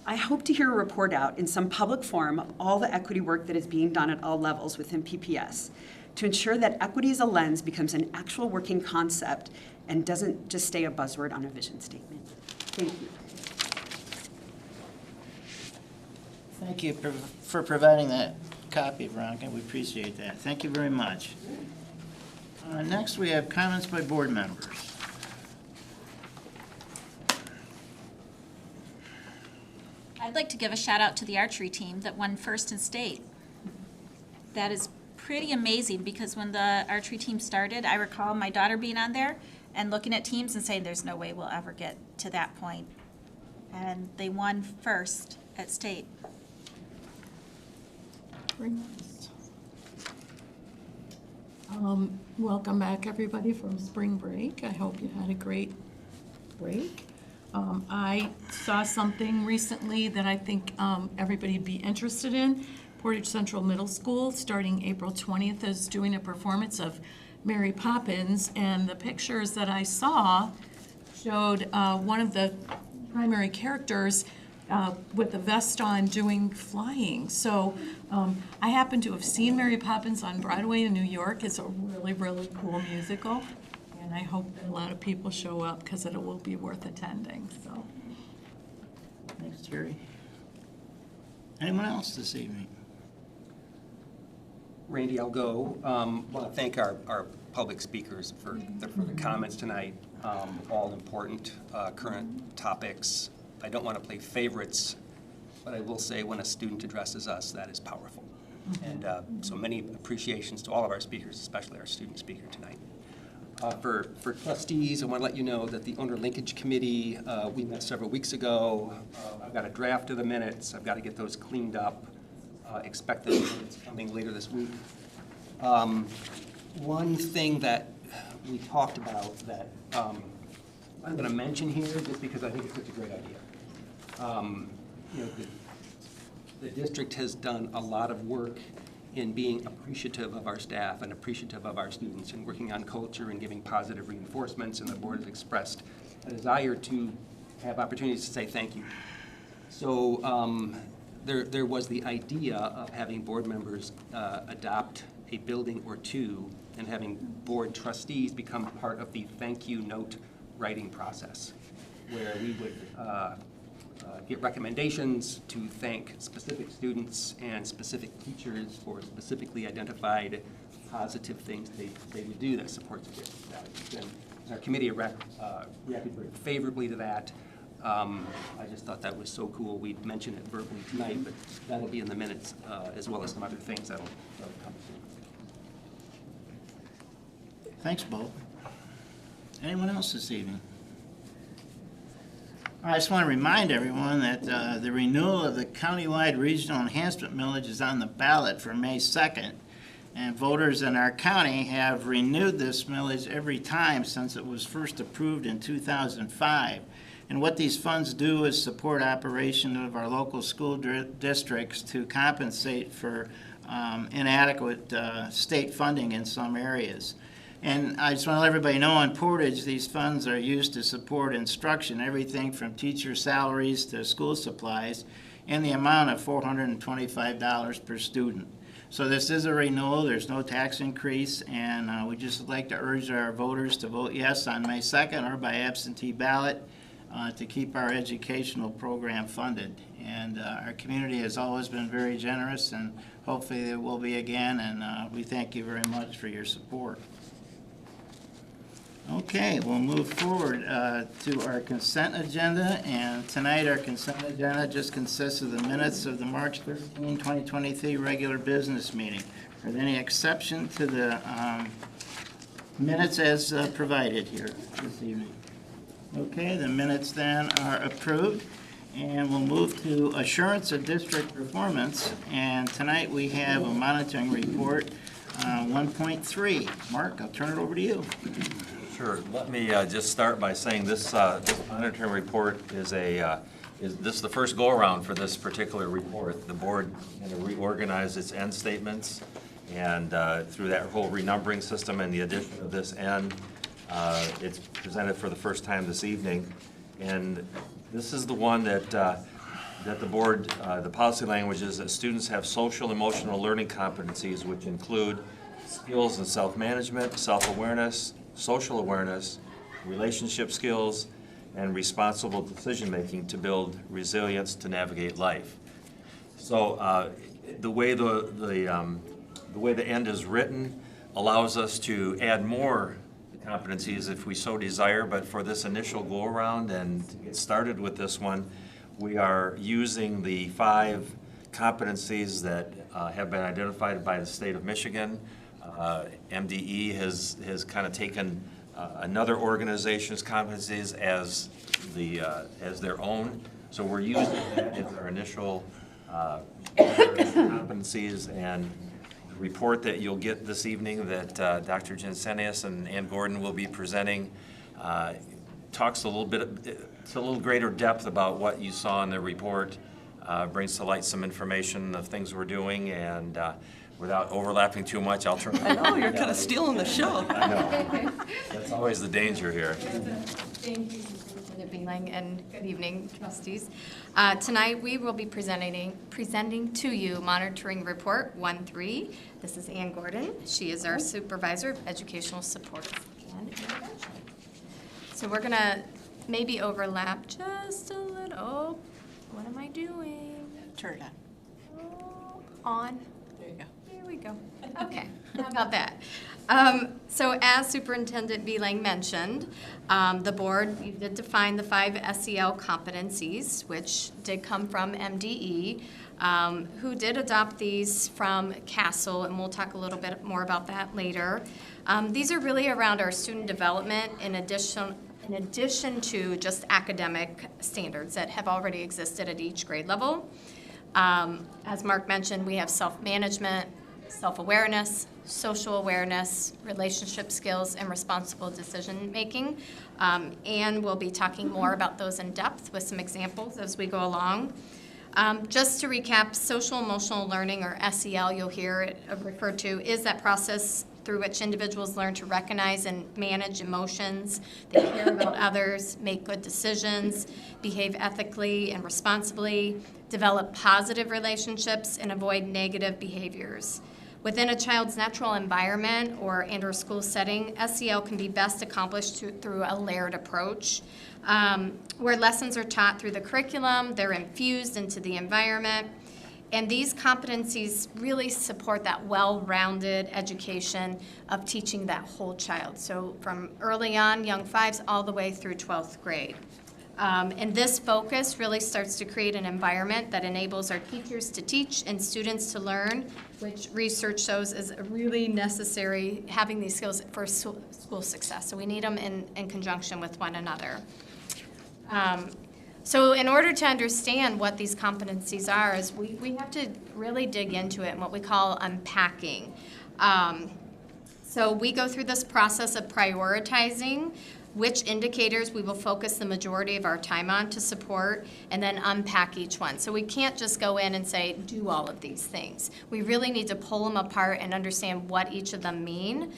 I hope to hear a report out in some public forum of all the equity work that is being done at all levels within PPS to ensure that equity as a lens becomes an actual working concept and doesn't just stay a buzzword on a vision statement. Thank you. Thank you for providing that copy, Veronica. We appreciate that. Thank you very much. Next, we have comments by board members. I'd like to give a shout out to the archery team that won first in state. That is pretty amazing because when the archery team started, I recall my daughter being on there and looking at teams and saying, there's no way we'll ever get to that point. And they won first at state. Welcome back, everybody, from spring break. I hope you had a great break. I saw something recently that I think everybody'd be interested in. Portage Central Middle School, starting April 20th, is doing a performance of Mary Poppins, and the pictures that I saw showed one of the primary characters with a vest on doing flying. So I happen to have seen Mary Poppins on Broadway in New York. It's a really, really cool musical, and I hope that a lot of people show up because it will be worth attending. So. Thanks, Terry. Anyone else this evening? Randy, I'll go. Want to thank our public speakers for the comments tonight. All important current topics. I don't want to play favorites, but I will say when a student addresses us, that is powerful. And so many appreciations to all of our speakers, especially our student speaker tonight. For trustees, I want to let you know that the Owner Linkage Committee, we met several weeks ago. I've got a draft of the minutes. I've got to get those cleaned up. Expect the minutes coming later this week. One thing that we talked about that I'm going to mention here just because I think it's such a great idea. You know, the district has done a lot of work in being appreciative of our staff and appreciative of our students and working on culture and giving positive reinforcements, and the board has expressed a desire to have opportunities to say thank you. So there was the idea of having board members adopt a building or two and having board trustees become part of the thank you note writing process, where we would get recommendations to thank specific students and specific teachers for specifically identified positive things they would do that supports their values. And our committee reacted very favorably to that. I just thought that was so cool. We mentioned it verbally tonight, but that'll be in the minutes as well as some other things that'll come soon. Thanks, Bo. Anyone else this evening? I just want to remind everyone that the renewal of the countywide regional enhancement millage is on the ballot for May 2nd. And voters in our county have renewed this millage every time since it was first approved in 2005. And what these funds do is support operation of our local school districts to compensate for inadequate state funding in some areas. And I just want to let everybody know in Portage, these funds are used to support instruction, everything from teacher salaries to school supplies, in the amount of $425 per student. So this is a renewal, there's no tax increase, and we just like to urge our voters to vote yes on May 2nd or by absentee ballot to keep our educational program funded. And our community has always been very generous, and hopefully it will be again, and we thank you very much for your support. Okay, we'll move forward to our consent agenda, and tonight our consent agenda just consists of the minutes of the March 13, 2023 regular business meeting. Are there any exception to the minutes as provided here this evening? Okay, the minutes then are approved, and we'll move to assurance of district performance, and tonight we have a monitoring report 1.3. Mark, I'll turn it over to you. Sure. Let me just start by saying this monitoring report is this is the first go-around for this particular report. The board kind of reorganized its end statements, and through that whole renumbering system and the addition of this end, it's presented for the first time this evening. And this is the one that the board, the policy language is that students have social emotional learning competencies, which include skills in self-management, self-awareness, social awareness, relationship skills, and responsible decision-making to build resilience to navigate life. So the way the end is written allows us to add more competencies if we so desire, but for this initial go-around and to get started with this one, we are using the 5 competencies that have been identified by the state of Michigan. MDE has kind of taken another organization's competencies as their own. So we're using that as our initial competencies, and the report that you'll get this evening that Dr. Jensenius and Ann Gordon will be presenting talks a little bit, it's a little greater depth about what you saw in the report. brings to light some information of things we're doing, and without overlapping too much, I'll turn. I know, you're kind of stealing the show. I know. That's always the danger here. Thank you, Superintendent Beeling, and good evening, trustees. Tonight, we will be presenting to you Monitoring Report 1-3. This is Ann Gordon. She is our Supervisor of Educational Support and Intervention. So we're gonna maybe overlap just a little. What am I doing? Turn it On. There you go. There we go. Okay, how about that? So as Superintendent Beeling mentioned, the board, you did define the 5 SEL competencies, which did come from MDE, who did adopt these from CASEL, and we'll talk a little bit more about that later. These are really around our student development in addition to just academic standards that have already existed at each grade level. As Mark mentioned, we have self-management, self-awareness, social awareness, relationship skills, and responsible decision-making. And we'll be talking more about those in depth with some examples as we go along. Just to recap, social emotional learning, or SEL, you'll hear it referred to, is that process through which individuals learn to recognize and manage emotions. They care about others, make good decisions, behave ethically and responsibly, develop positive relationships, and avoid negative behaviors. Within a child's natural environment or school setting, SEL can be best accomplished through a layered approach, where lessons are taught through the curriculum, they're infused into the environment, and these competencies really support that well-rounded education of teaching that whole child. So from early on, young 5s, all the way through 12th grade. And this focus really starts to create an environment that enables our teachers to teach and students to learn, which research shows is really necessary, having these skills for school success. So we need them in conjunction with one another. So in order to understand what these competencies are, is we have to really dig into it and what we call unpacking. So we go through this process of prioritizing which indicators we will focus the majority of our time on to support, and then unpack each one. So we can't just go in and say, do all of these things. We really need to pull them apart and understand what each of them mean.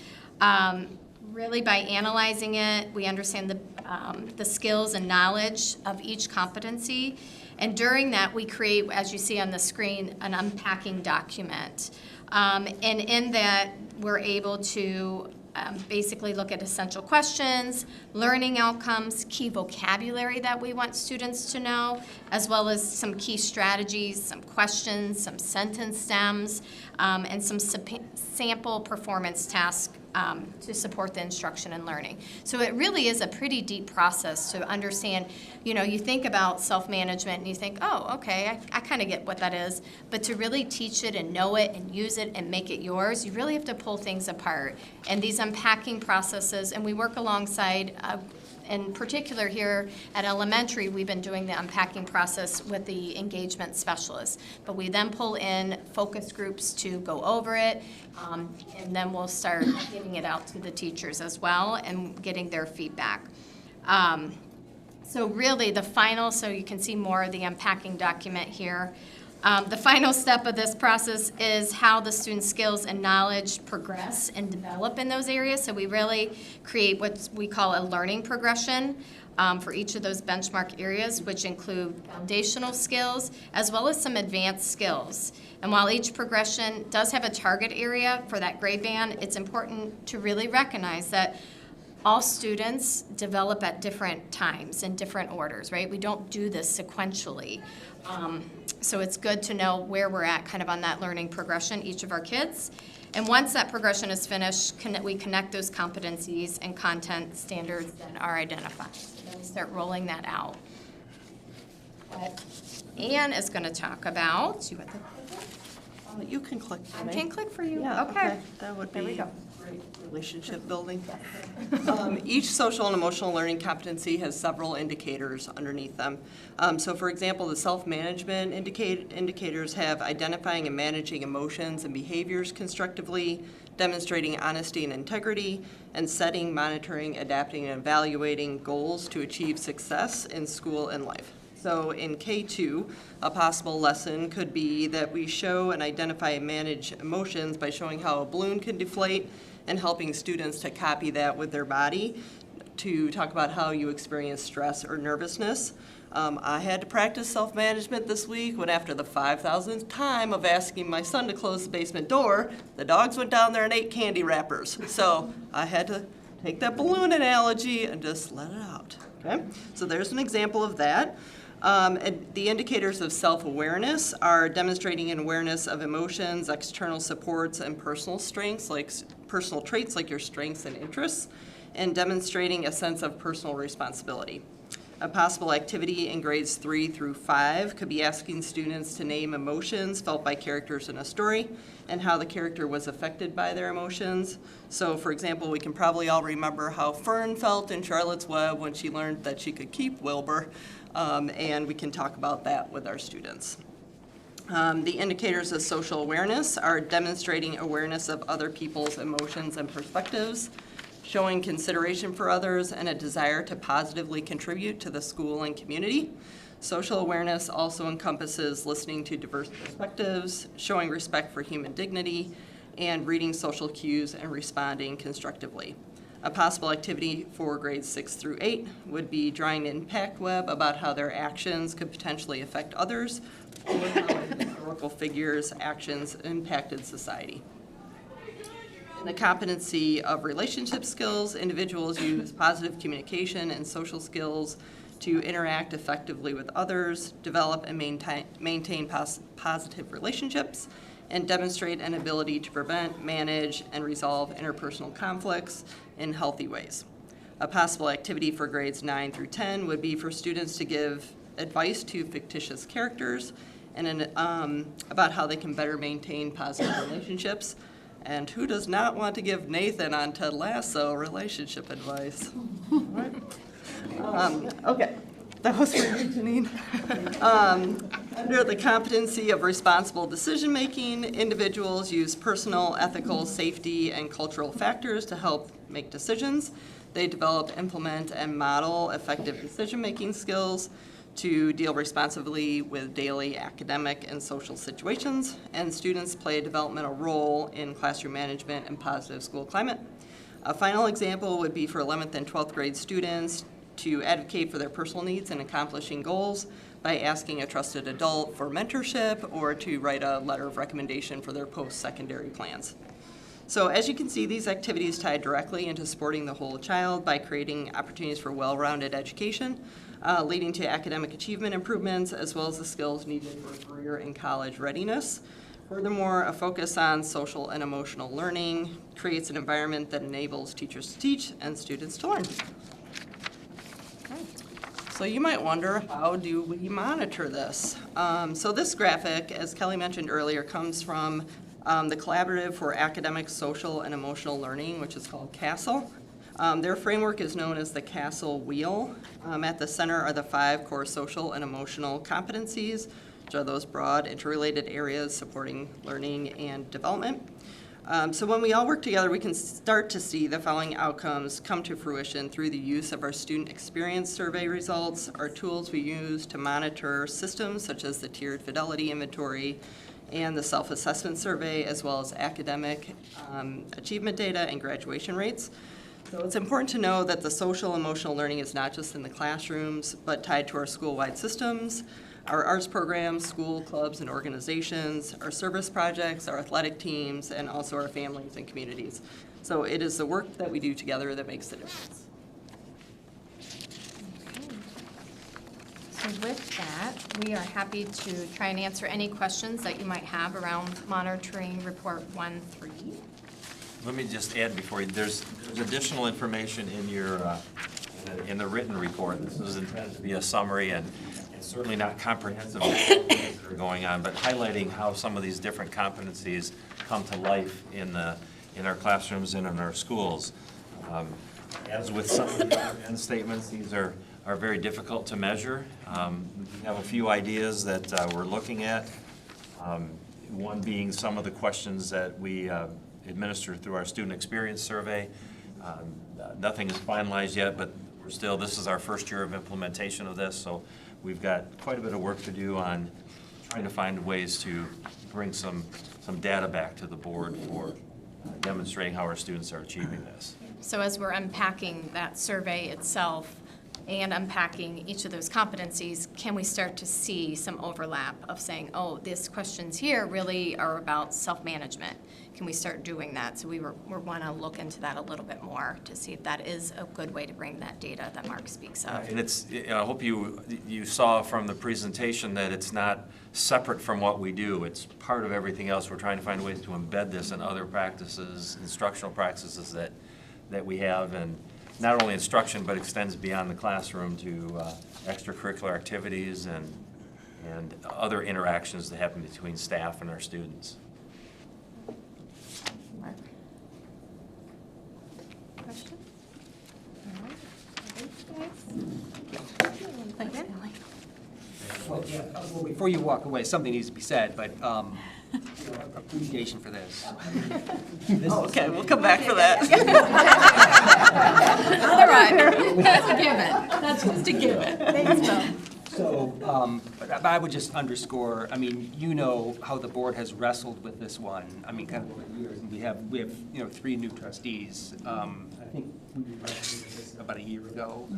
Really, by analyzing it, we understand the skills and knowledge of each competency. And during that, we create, as you see on the screen, an unpacking document. And in that, we're able to basically look at essential questions, learning outcomes, key vocabulary that we want students to know, as well as some key strategies, some questions, some sentence stems, and some sample performance tasks to support the instruction and learning. So it really is a pretty deep process to understand. You think about self-management and you think, oh, okay, I kind of get what that is. But to really teach it and know it and use it and make it yours, you really have to pull things apart. And these unpacking processes, and we work alongside, in particular here at elementary, we've been doing the unpacking process with the engagement specialists. But we then pull in focus groups to go over it, and then we'll start getting it out to the teachers as well and getting their feedback. So really so you can see more of the unpacking document here. The final step of this process is how the student's skills and knowledge progress and develop in those areas. So we really create what we call a learning progression for each of those benchmark areas, which include foundational skills as well as some advanced skills. And while each progression does have a target area for that grade band, it's important to really recognize that all students develop at different times in different orders, right? We don't do this sequentially. So it's good to know where we're at kind of on that learning progression, each of our kids. And once that progression is finished, we connect those competencies and content standards that are identified. Then we start rolling that out. But Ann is going to talk about, You can click for me. I can click for you. Yeah, Okay. That would There we be go. great relationship building. Each social and emotional learning competency has several indicators underneath them. So for example, the self-management indicators have identifying and managing emotions and behaviors constructively, demonstrating honesty and integrity, and setting, monitoring, adapting, and evaluating goals to achieve success in school and life. So in K2, a possible lesson could be that we show and identify and manage emotions by showing how a balloon can deflate and helping students to copy that with their body to talk about how you experience stress or nervousness. I had to practice self-management this week when after the 5,000th time of asking my son to close the basement door, the dogs went down there and ate candy wrappers. So I had to take that balloon analogy and just let it out, okay? So there's an example of that. And the indicators of self-awareness are demonstrating an awareness of emotions, external supports, and personal strengths, like personal traits like your strengths and interests, and demonstrating a sense of personal responsibility. A possible activity in grades 3 through 5 could be asking students to name emotions felt by characters in a story and how the character was affected by their emotions. So, for example, we can probably all remember how Fern felt in Charlotte's Web when she learned that she could keep Wilbur, and we can talk about that with our students. The indicators of social awareness are demonstrating awareness of other people's emotions and perspectives, showing consideration for others and a desire to positively contribute to the school and community. Social awareness also encompasses listening to diverse perspectives, showing respect for human dignity, and reading social cues and responding constructively. A possible activity for grades 6 through 8 would be drawing an impact web about how their actions could potentially affect others or how historical figures' actions impacted society. In the competency of relationship skills, individuals use positive communication and social skills to interact effectively with others, develop and maintain positive relationships, and demonstrate an ability to prevent, manage, and resolve interpersonal conflicts in healthy ways. A possible activity for grades 9 through 10 would be for students to give advice to fictitious characters and about how they can better maintain positive relationships. And who does not want to give Nathan on Ted Lasso relationship advice? Okay, that was for you, Janine. Under the competency of responsible decision-making, individuals use personal, ethical, safety, and cultural factors to help make decisions. They develop, implement, and model effective decision-making skills to deal responsibly with daily academic and social situations, and students play a developmental role in classroom management and positive school climate. A final example would be for 11th and 12th grade students to advocate for their personal needs and accomplishing goals by asking a trusted adult for mentorship or to write a letter of recommendation for their post-secondary plans. So as you can see, these activities tie directly into supporting the whole child by creating opportunities for well-rounded education, leading to academic achievement improvements, as well as the skills needed for career and college readiness. Furthermore, a focus on social and emotional learning creates an environment that enables teachers to teach and students to learn. So you might wonder, how do we monitor this? So this graphic, as Kelly mentioned earlier, comes from the Collaborative for Academic, Social, and Emotional Learning, which is called CASEL. Their framework is known as the CASEL Wheel. At the center are the 5 core social and emotional competencies, which are those broad interrelated areas supporting learning and development. So when we all work together, we can start to see the following outcomes come to fruition through the use of our student experience survey results, our tools we use to monitor systems such as the tiered fidelity inventory and the self-assessment survey, as well as academic achievement data and graduation rates. So it's important to know that the social emotional learning is not just in the classrooms, but tied to our school-wide systems, our arts programs, school clubs and organizations, our service projects, our athletic teams, and also our families and communities. So it is the work that we do together that makes the difference. So with that, we are happy to try and answer any questions that you might have around monitoring report 1-3. Let me just add before you, there's additional information in your, in the written report. This is intended to be a summary and certainly not comprehensive of things that are going on, but highlighting how some of these different competencies come to life in our classrooms and in our schools. As with some of the other end statements, these are very difficult to measure. We have a few ideas that we're looking at. One being some of the questions that we administer through our student experience survey. Nothing is finalized yet, but This is our first year of implementation of this, so we've got quite a bit of work to do on trying to find ways to bring some data back to the board for demonstrating how our students are achieving this. So as we're unpacking that survey itself and unpacking each of those competencies, can we start to see some overlap of saying, oh, these questions here really are about self-management? Can we start doing that? So we want to look into that a little bit more to see if that is a good way to bring that data that Mark speaks of. And I hope you saw from the presentation that it's not separate from what we do. It's part of everything else. We're trying to find ways to embed this in other practices, instructional practices that we have, and not only instruction, but extends beyond the classroom to extracurricular activities and other interactions that happen between staff and our students. Question? Well, yeah, well, before you walk away, something needs to be said, but appreciation for this. Okay, we'll come back for that. All right, that's a given. That's just a given. Thanks, Bill. So, but I would just underscore, I mean, you know how the board has wrestled with this one. I mean, kind of over the years, and we have 3 new trustees. I think we wrestled with this about a year ago.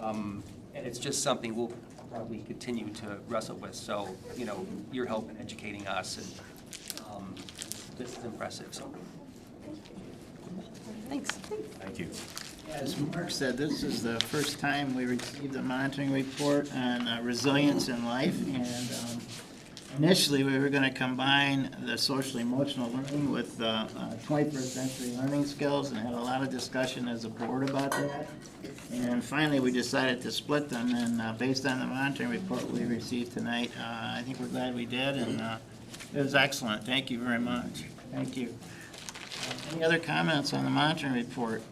And it's just something we'll probably continue to wrestle with. So, your help in educating us, and this is impressive, so. Thanks. Thank you. As Mark said, this is the first time we received a monitoring report on resilience in life, and initially we were going to combine the social emotional learning with 21st century learning skills, and had a lot of discussion as a board about that. And finally we decided to split them, and based on the monitoring report we received tonight, I think we're glad we did, and it was excellent. Thank you very much. Thank you. Any other comments on the monitoring report?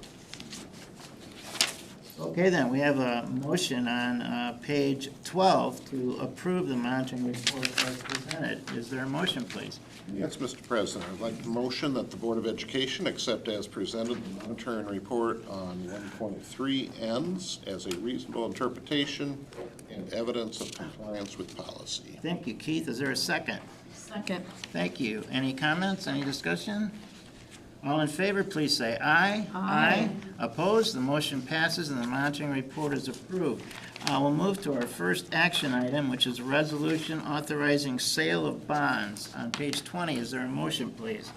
Okay, then, we have a motion on page 12 to approve the monitoring report as presented. Is there a motion, please? Yes, Mr. President, I'd like to motion that the Board of Education accept as presented the monitoring report on 1.3 ends as a reasonable interpretation and evidence of compliance with policy. Thank you, Keith. Is there a second? Second. Thank you. Any comments, any discussion? All in favor, please say aye. Aye. Opposed? The motion passes and the monitoring report is approved. We'll move to our first action item, which is a resolution authorizing sale of bonds. On page 20, is there a motion, please?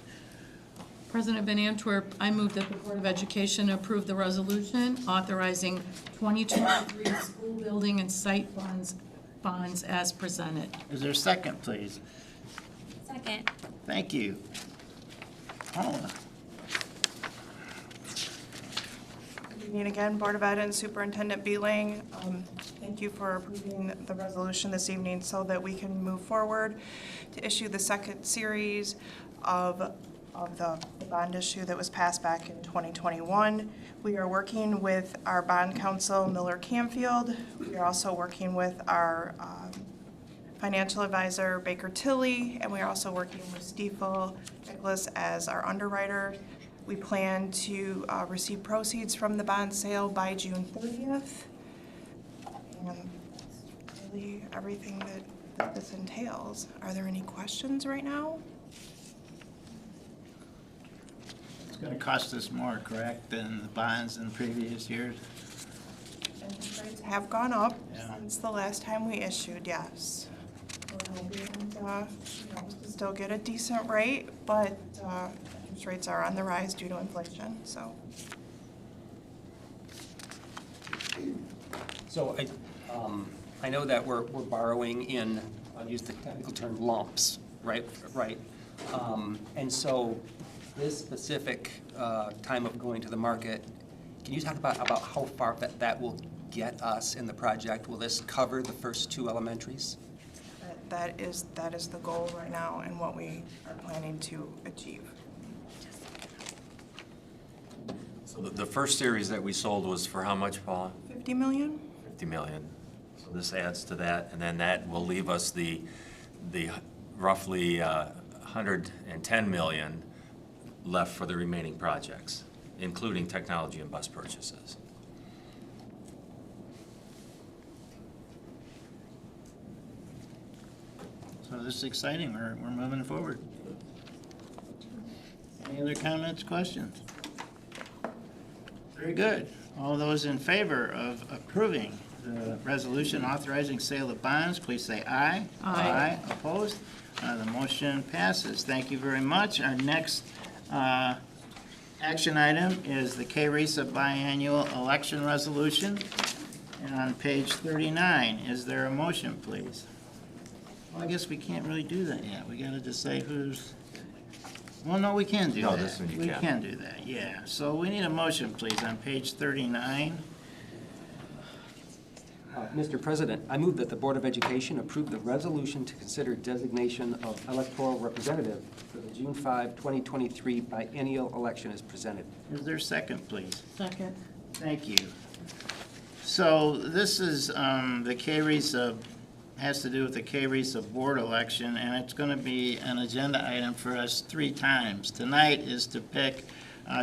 President Van Antwerp, I move that the Board of Education approve the resolution authorizing 2023 school building and site bonds as presented. Is there a second, please? Second. Thank you. Paula? Good evening again, Board of Ed and Superintendent Beeling. Thank you for approving the resolution this evening so that we can move forward to issue the second series of the bond issue that was passed back in 2021. We are working with our bond counsel, Miller Canfield. We are also working with our financial advisor, Baker Tilly, and we are also working with Stiefel Nicholas as our underwriter. We plan to receive proceeds from the bond sale by June 30th. And that's really everything that this entails. Are there any questions right now? It's going to cost us more, correct, than the bonds in previous years? Interest rates have gone up Yeah. since the last time we issued, yes. We're hoping to still get a decent rate, but interest rates are on the rise due to inflation, so. So I know that we're borrowing in, I'll use the technical term, lumps, right? Right. And so this specific time of going to the market, can you talk about how far that will get us in the project? Will this cover the first 2 elementaries? That is the goal right now and what we are planning to achieve. So the first series that we sold was for how much, Paula? 50 million? 50 million. So this adds to that, and then that will leave us the roughly 110 million left for the remaining projects, including technology and bus purchases. So this is exciting. We're moving forward. Any other comments, questions? Very good. All those in favor of approving the resolution authorizing sale of bonds, please say aye. Aye. Opposed? The motion passes. Thank you very much. Our next action item is the KRESA biannual election resolution. And on page 39, is there a motion, please? Well, I guess we can't really do that yet. We gotta just say who's, well, no, we can do that. No, this one you We can. can do that, yeah. So we need a motion, please, on page 39. Mr. President, I move that the Board of Education approve the resolution to consider designation of electoral representative for the June 5, 2023 biennial election as presented. Is there a second, please? Second. Thank you. So this is the KRESA, has to do with the KRESA board election, and it's going to be an agenda item for us 3 times. Tonight is to pick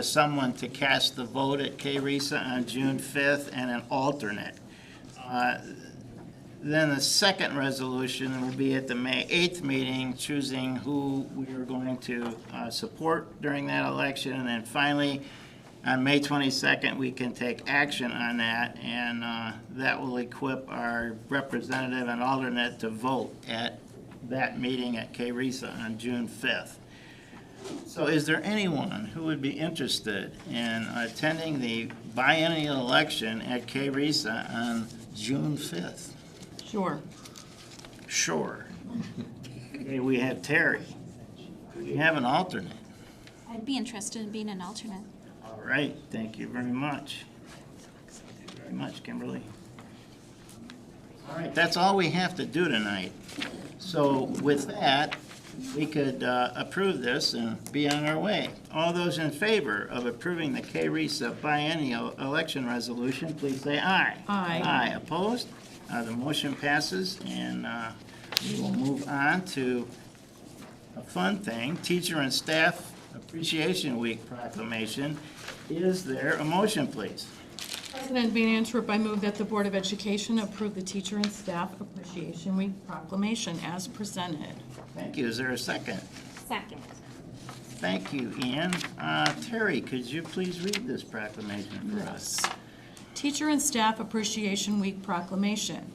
someone to cast the vote at KRESA on June 5th and an alternate. Then the second resolution will be at the May 8th meeting, choosing who we are going to support during that election. And then finally, on May 22nd, we can take action on that, and that will equip our representative and alternate to vote at that meeting at KRESA on June 5th. So is there anyone who would be interested in attending the biennial election at KRESA on June 5th? Sure. Sure. Okay, we have Terry. We have an alternate. I'd be interested in being an alternate. All right, thank you very much. Thank you very much, Kimberly. All right, that's all we have to do tonight. So with that, we could approve this and be on our way. All those in favor of approving the KRESA biennial election resolution, please say aye. Aye. Aye. Opposed? The motion passes, and we will move on to a fun thing, Teacher and Staff Appreciation Week proclamation. Is there a motion, please? President Van Antwerp, I move that the Board of Education approve the Teacher and Staff Appreciation Week proclamation as presented. Thank you. Is there a second? Second. Thank you, Ian. Terry, could you please read this proclamation for us? Teacher and Staff Appreciation Week proclamation.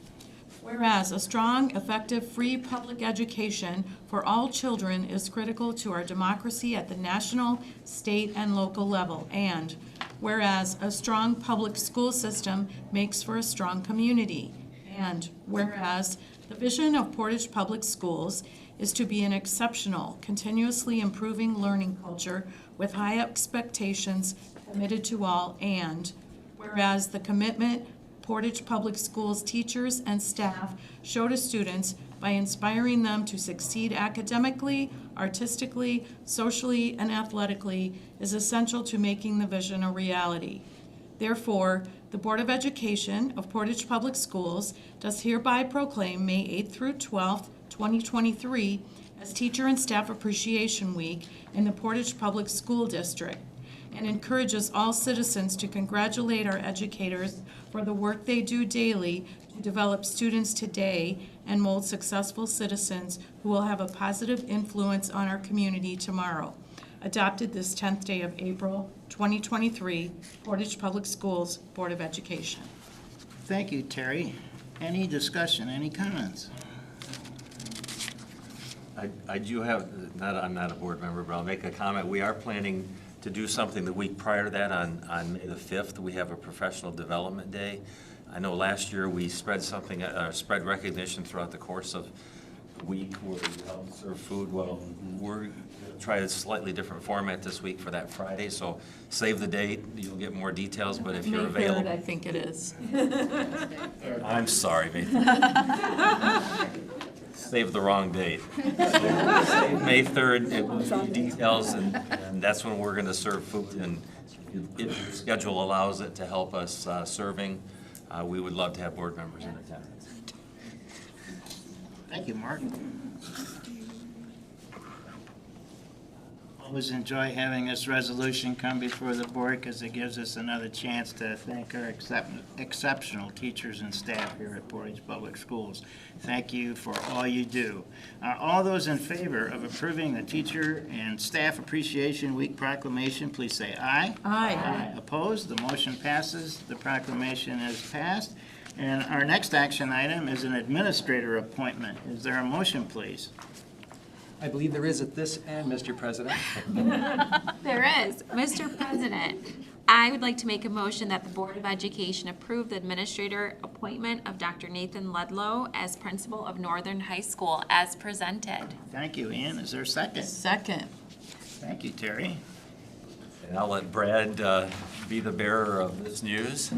Whereas a strong, effective, free public education for all children is critical to our democracy at the national, state, and local level. And whereas a strong public school system makes for a strong community. And whereas the vision of Portage Public Schools is to be an exceptional, continuously improving learning culture with high expectations committed to all. And whereas the commitment Portage Public Schools teachers and staff show to students by inspiring them to succeed academically, artistically, socially, and athletically is essential to making the vision a reality. Therefore, the Board of Education of Portage Public Schools does hereby proclaim May 8th through 12th, 2023 as Teacher and Staff Appreciation Week in the Portage Public School District, and encourages all citizens to congratulate our educators for the work they do daily to develop students today and mold successful citizens who will have a positive influence on our community tomorrow. Adopted this 10th day of April, 2023, Portage Public Schools Board of Education. Thank you, Terry. Any discussion, any comments? I do have, I'm not a board member, but I'll make a comment. We are planning to do something the week prior to that on May the 5th. We have a professional development day. I know last year we spread something, spread recognition throughout the course of the week where we helped serve food. Well, we're going to try a slightly different format this week for that Friday, so save the date. You'll get more details, but if you're available. May 3rd, I think it is. I'm sorry, Nathan. Save the wrong date. So, May 3rd, it will be details, and that's when we're going to serve food. And if your schedule allows it to help us serving, we would love to have board members in attendance. Thank you, Mark. Always enjoy having this resolution come before the board because it gives us another chance to thank our exceptional teachers and staff here at Portage Public Schools. Thank you for all you do. All those in favor of approving the Teacher and Staff Appreciation Week proclamation, please say aye. Aye. Opposed? The motion passes. The proclamation is passed. And our next action item is an administrator appointment. Is there a motion, please? I believe there is at this end, Mr. President. There is. Mr. President, I would like to make a motion that the Board of Education approve the administrator appointment of Dr. Nathan Ludlow as principal of Northern High School as presented. Thank you, Ian. Is there a second? Second. Thank you, Terry. And I'll let Brad be the bearer of this news,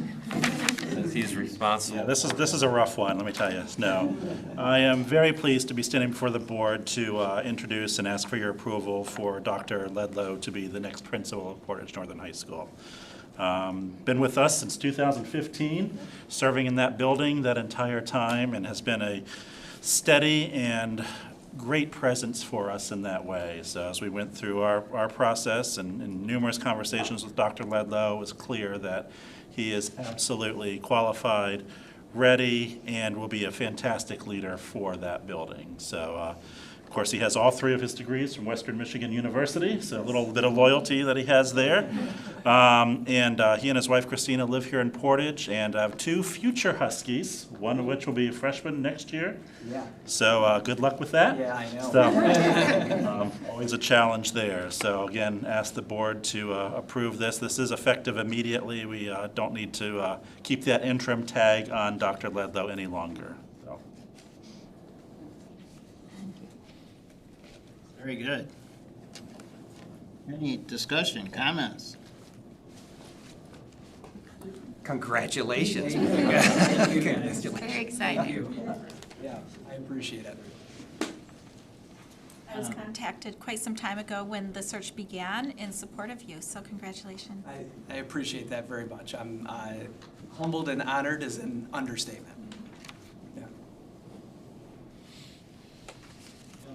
since he's responsible. Yeah, this is a rough one, let me tell you. No, I am very pleased to be standing before the board to introduce and ask for your approval for Dr. Ludlow to be the next principal of Portage Northern High School. Been with us since 2015, serving in that building that entire time, and has been a steady and great presence for us in that way. So as we went through our process and numerous conversations with Dr. Ludlow, it was clear that he is absolutely qualified, ready, and will be a fantastic leader for that building. So, of course, he has all three of his degrees from Western Michigan University, so a little bit of loyalty that he has there. He and his wife Christina live here in Portage, and I have two future Huskies, one of which will be a freshman next year. Yeah. So good luck with that. Yeah, I know. So, always a challenge there. So again, ask the board to approve this. This is effective immediately. We don't need to keep that interim tag on Dr. Ludlow any longer. So. Very good. Any discussion, comments? Congratulations. Very exciting. Yeah, I appreciate it. I was contacted quite some time ago when the search began in support of you, so congratulations. I appreciate that very much. I'm humbled and honored is an understatement. Yeah.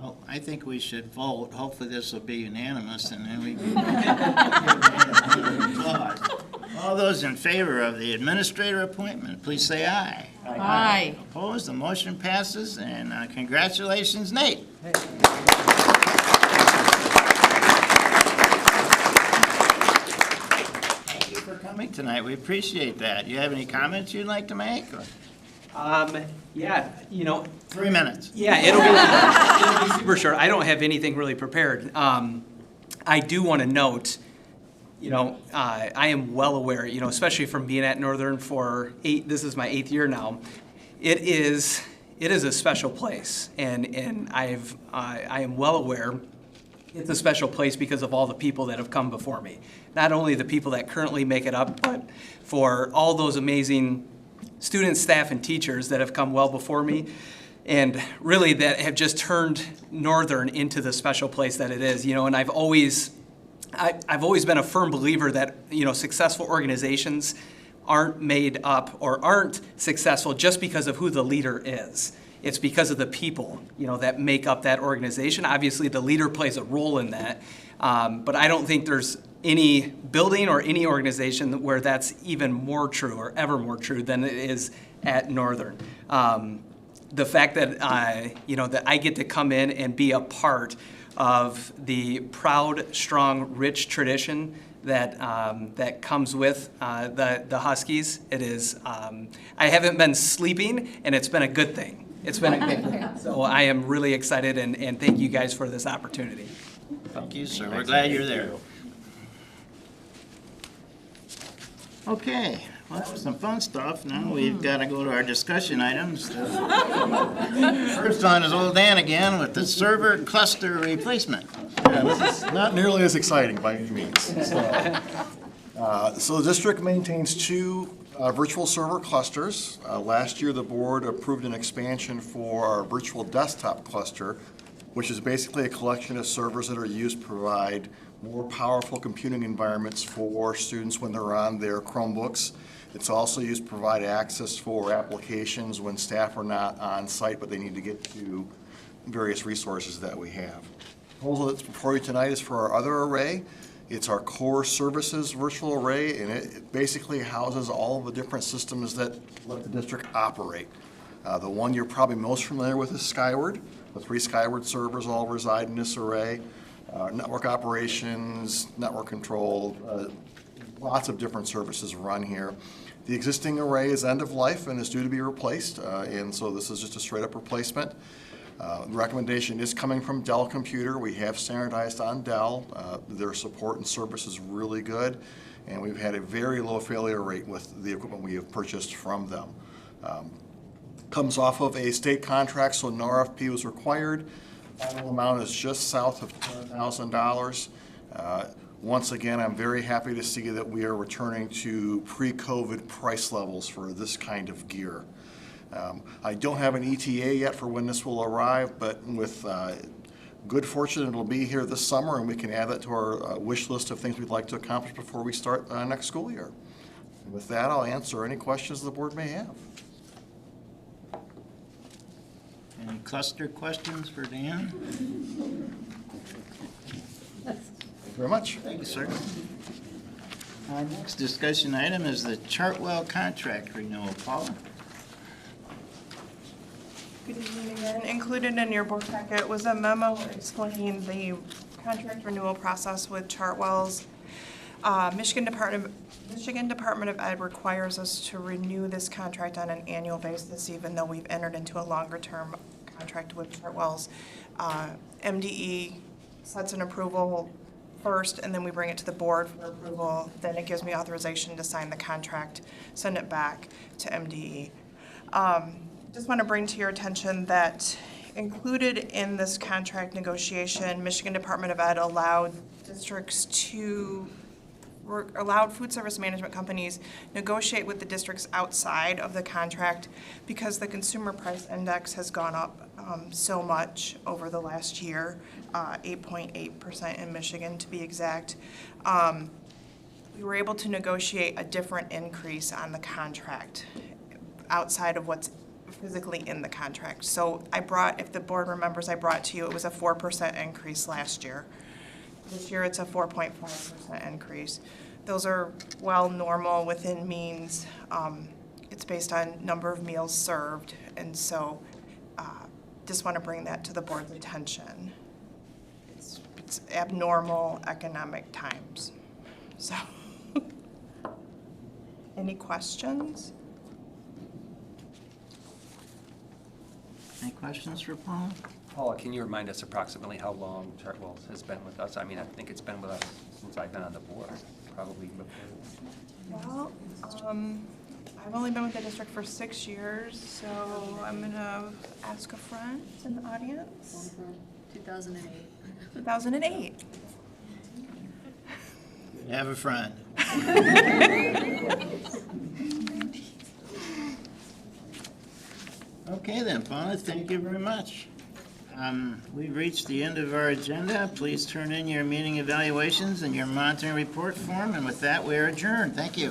Well, I think we should vote. Hopefully this will be unanimous, and then we can applause. All those in favor of the administrator appointment, please say aye. Aye. Opposed? The motion passes, and congratulations, Nate. Thank you for coming tonight. We appreciate that. You have any comments you'd like to make? Or? Yeah, 3 minutes. Yeah, it'll be super short. I don't have anything really prepared. I do want to note, I am well aware, especially from being at Northern for this is my 8th year now. It is a special place, and I am well aware it's a special place because of all the people that have come before me. Not only the people that currently make it up, but for all those amazing students, staff, and teachers that have come well before me, and really that have just turned Northern into the special place that it is. And I've always been a firm believer that successful organizations aren't made up or aren't successful just because of who the leader is. It's because of the people that make up that organization. Obviously, the leader plays a role in that, but I don't think there's any building or any organization where that's even more true or ever more true than it is at Northern. The fact that that I get to come in and be a part of the proud, strong, rich tradition that comes with the Huskies. It is. I haven't been sleeping, and it's been a good thing. It's been a good thing. So I am really excited, and thank you guys for this opportunity. Thank you, sir. We're glad you're there. Okay, well, that was some fun stuff. Now we've got to go to our discussion items. First one is old Dan again with the server cluster replacement. Yeah, this is not nearly as exciting by any means. So the district maintains two virtual server clusters. Last year, the board approved an expansion for our virtual desktop cluster, which is basically a collection of servers that are used to provide more powerful computing environments for students when they're on their Chromebooks. It's also used to provide access for applications when staff are not on site, but they need to get to various resources that we have. proposal that's before you tonight is for our other array. It's our core services virtual array, and it basically houses all of the different systems that let the district operate. The one you're probably most familiar with is Skyward. The 3 Skyward servers all reside in this array. Network operations, network control, lots of different services run here. The existing array is end of life and is due to be replaced, and so this is just a straight up replacement. The recommendation is coming from Dell Computer. We have standardized on Dell. Their support and service is really good, and we've had a very low failure rate with the equipment we have purchased from them. Comes off of a state contract, so no RFP was required. Final amount is just south of $10,000. Once again, I'm very happy to see that we are returning to pre-COVID price levels for this kind of gear. I don't have an ETA yet for when this will arrive, but with good fortune, it'll be here this summer, and we can add that to our wish list of things we'd like to accomplish before we start next school year. And with that, I'll answer any questions the board may have. Any cluster questions for Dan? Thank you very much. Thank you, sir. Our next discussion item is the Chartwell contract renewal. Paula? Good evening again. Included in your board packet was a memo explaining the contract renewal process with Chartwell's. Michigan Department of Ed requires us to renew this contract on an annual basis, even though we've entered into a longer-term contract with Chartwell's. MDE sets an approval first, and then we bring it to the board for approval. Then it gives me authorization to sign the contract, send it back to MDE. Just want to bring to your attention that included in this contract negotiation, Michigan Department of Ed allowed food service management companies negotiate with the districts outside of the contract because the consumer price index has gone up so much over the last year, 8.8% in Michigan to be exact. We were able to negotiate a different increase on the contract outside of what's physically in the contract. So if the board remembers, I brought to you, it was a 4% increase last year. This year it's a 4.5% increase. Those are well normal within means. It's based on number of meals served, and so just want to bring that to the board's attention. It's abnormal economic times. So, any questions? Any questions for Paula? Paula, can you remind us approximately how long Chartwell has been with us? I mean, I think it's been with us since I've been on the board, probably before. Well, I've only been with the district for 6 years, so I'm gonna ask a friend in the audience. 2008. 2008. Have a friend. Okay then, Paula, thank you very much. We've reached the end of our agenda. Please turn in your meeting evaluations and your monitoring report form, and with that, we are adjourned. Thank you.